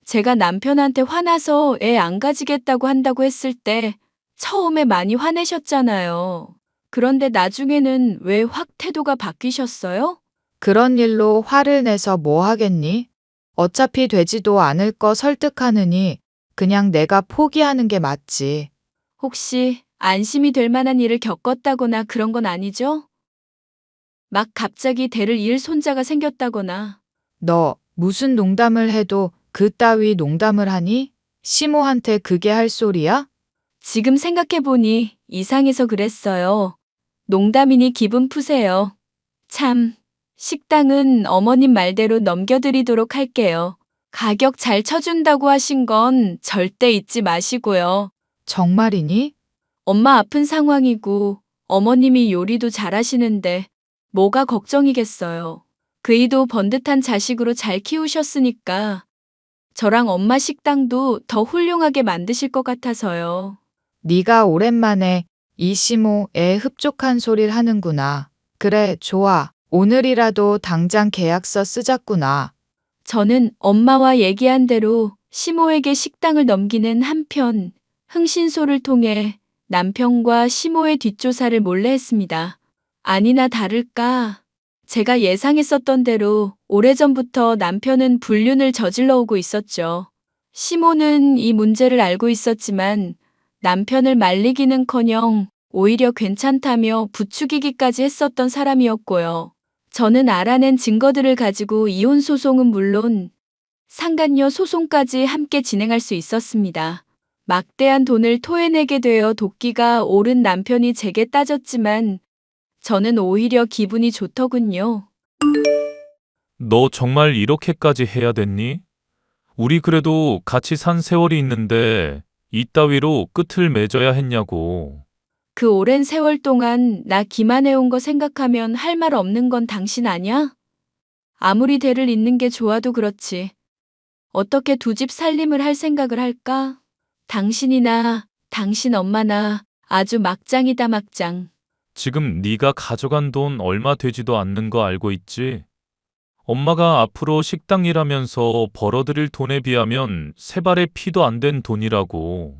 제가 남편한테 화나서 애 안 가지겠다고 한다고 했을 때 처음에 많이 화내셨잖아요. 그런데 나중에는 왜 확 태도가 바뀌셨어요? 그런 일로 화를 내서 뭐 하겠니? 어차피 되지도 않을 거 설득하느니 그냥 내가 포기하는 게 맞지. 혹시 안심이 될 만한 일을 겪었다거나 그런 건 아니죠? 막 갑자기 대를 이을 손자가 생겼다거나. 너 무슨 농담을 해도 그따위 농담을 하니? 시모한테 그게 할 소리야? 지금 생각해보니 이상해서 그랬어요. 농담이니 기분 푸세요. 참, 식당은 어머님 말대로 넘겨드리도록 할게요. 가격 잘 쳐준다고 하신 건 절대 잊지 마시고요. 정말이니? 엄마 아픈 상황이고 어머님이 요리도 잘하시는데 뭐가 걱정이겠어요. 그이도 번듯한 자식으로 잘 키우셨으니까 저랑 엄마 식당도 더 훌륭하게 만드실 것 같아서요. 네가 오랜만에 이 시모에 흡족한 소리를 하는구나. 그래, 좋아. 오늘이라도 당장 계약서 쓰자꾸나. 저는 엄마와 얘기한 대로 시모에게 식당을 넘기는 한편 흥신소를 통해 남편과 시모의 뒷조사를 몰래 했습니다. 아니나 다를까 제가 예상했었던 대로 오래전부터 남편은 불륜을 저질러 오고 있었죠. 시모는 이 문제를 알고 있었지만 남편을 말리기는커녕 오히려 괜찮다며 부추기기까지 했었던 사람이었고요. 저는 알아낸 증거들을 가지고 이혼 소송은 물론 상간녀 소송까지 함께 진행할 수 있었습니다. 막대한 돈을 토해내게 되어 도끼가 오른 남편이 제게 따졌지만 저는 오히려 기분이 좋더군요. 너 정말 이렇게까지 해야 됐니? 우리 그래도 같이 산 세월이 있는데 이따위로 끝을 맺어야 했냐고. 그 오랜 세월 동안 나 기만해온 거 생각하면 할 말 없는 건 당신 아냐? 아무리 대를 잇는 게 좋아도 그렇지. 어떻게 두 집 살림을 할 생각을 할까? 당신이나 당신 엄마나 아주 막장이다 막장. 지금 네가 가져간 돈 얼마 되지도 않는 거 알고 있지? 엄마가 앞으로 식당 일하면서 벌어들일 돈에 비하면 세 발의 피도 안 된 돈이라고.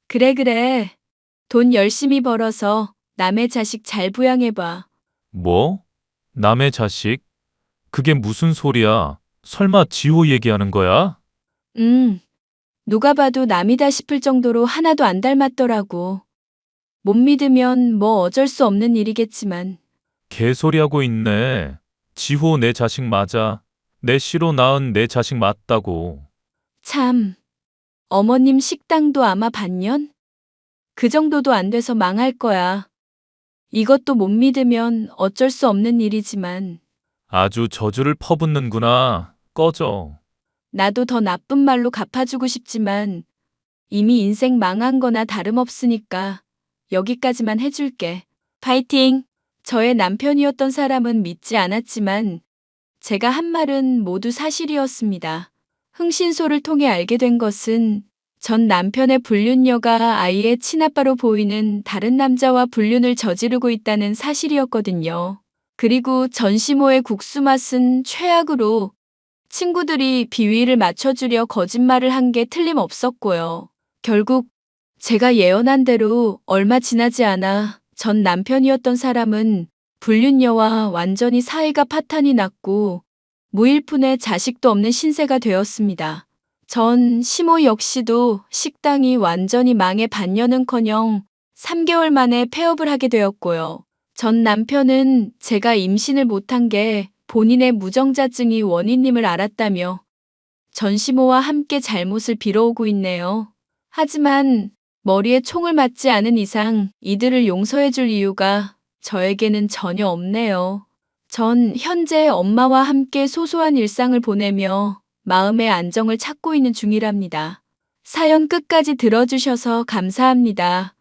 그래. 돈 열심히 벌어서 남의 자식 잘 부양해봐. 뭐? 남의 자식? 그게 무슨 소리야? 설마 지호 얘기하는 거야? 누가 봐도 남이다 싶을 정도로 하나도 안 닮았더라고. 못 믿으면 뭐 어쩔 수 없는 일이겠지만. 개소리하고 있네. 지호 내 자식 맞아. 내 씨로 낳은 내 자식 맞다고. 참, 어머님 식당도 아마 반년? 그 정도도 안 돼서 망할 거야. 이것도 못 믿으면 어쩔 수 없는 일이지만 아주 저주를 퍼붓는구나. 꺼져. 나도 더 나쁜 말로 갚아주고 싶지만 이미 인생 망한 거나 다름없으니까 여기까지만 해줄게. 파이팅! 저의 남편이었던 사람은 믿지 않았지만 제가 한 말은 모두 사실이었습니다. 흥신소를 통해 알게 된 것은 전 남편의 불륜녀가 아이의 친아빠로 보이는 다른 남자와 불륜을 저지르고 있다는 사실이었거든요. 그리고 전시모의 국수 맛은 최악으로 친구들이 비위를 맞춰주려 거짓말을 한 게 틀림없었고요. 결국 제가 예언한 대로 얼마 지나지 않아 전 남편이었던 사람은 불륜녀와 완전히 사이가 파탄이 났고 무일푼의 자식도 없는 신세가 되었습니다. 전 시모 역시도 식당이 완전히 망해 반년은커녕 3개월 만에 폐업을 하게 되었고요. 전 남편은 제가 임신을 못한 게 본인의 무정자증이 원인임을 알았다며 전시모와 함께 잘못을 빌어오고 있네요. 하지만 머리에 총을 맞지 않은 이상 이들을 용서해줄 이유가 저에게는 전혀 없네요. 전 현재 엄마와 함께 소소한 일상을 보내며 마음의 안정을 찾고 있는 중이랍니다. 사연 끝까지 들어주셔서 감사합니다.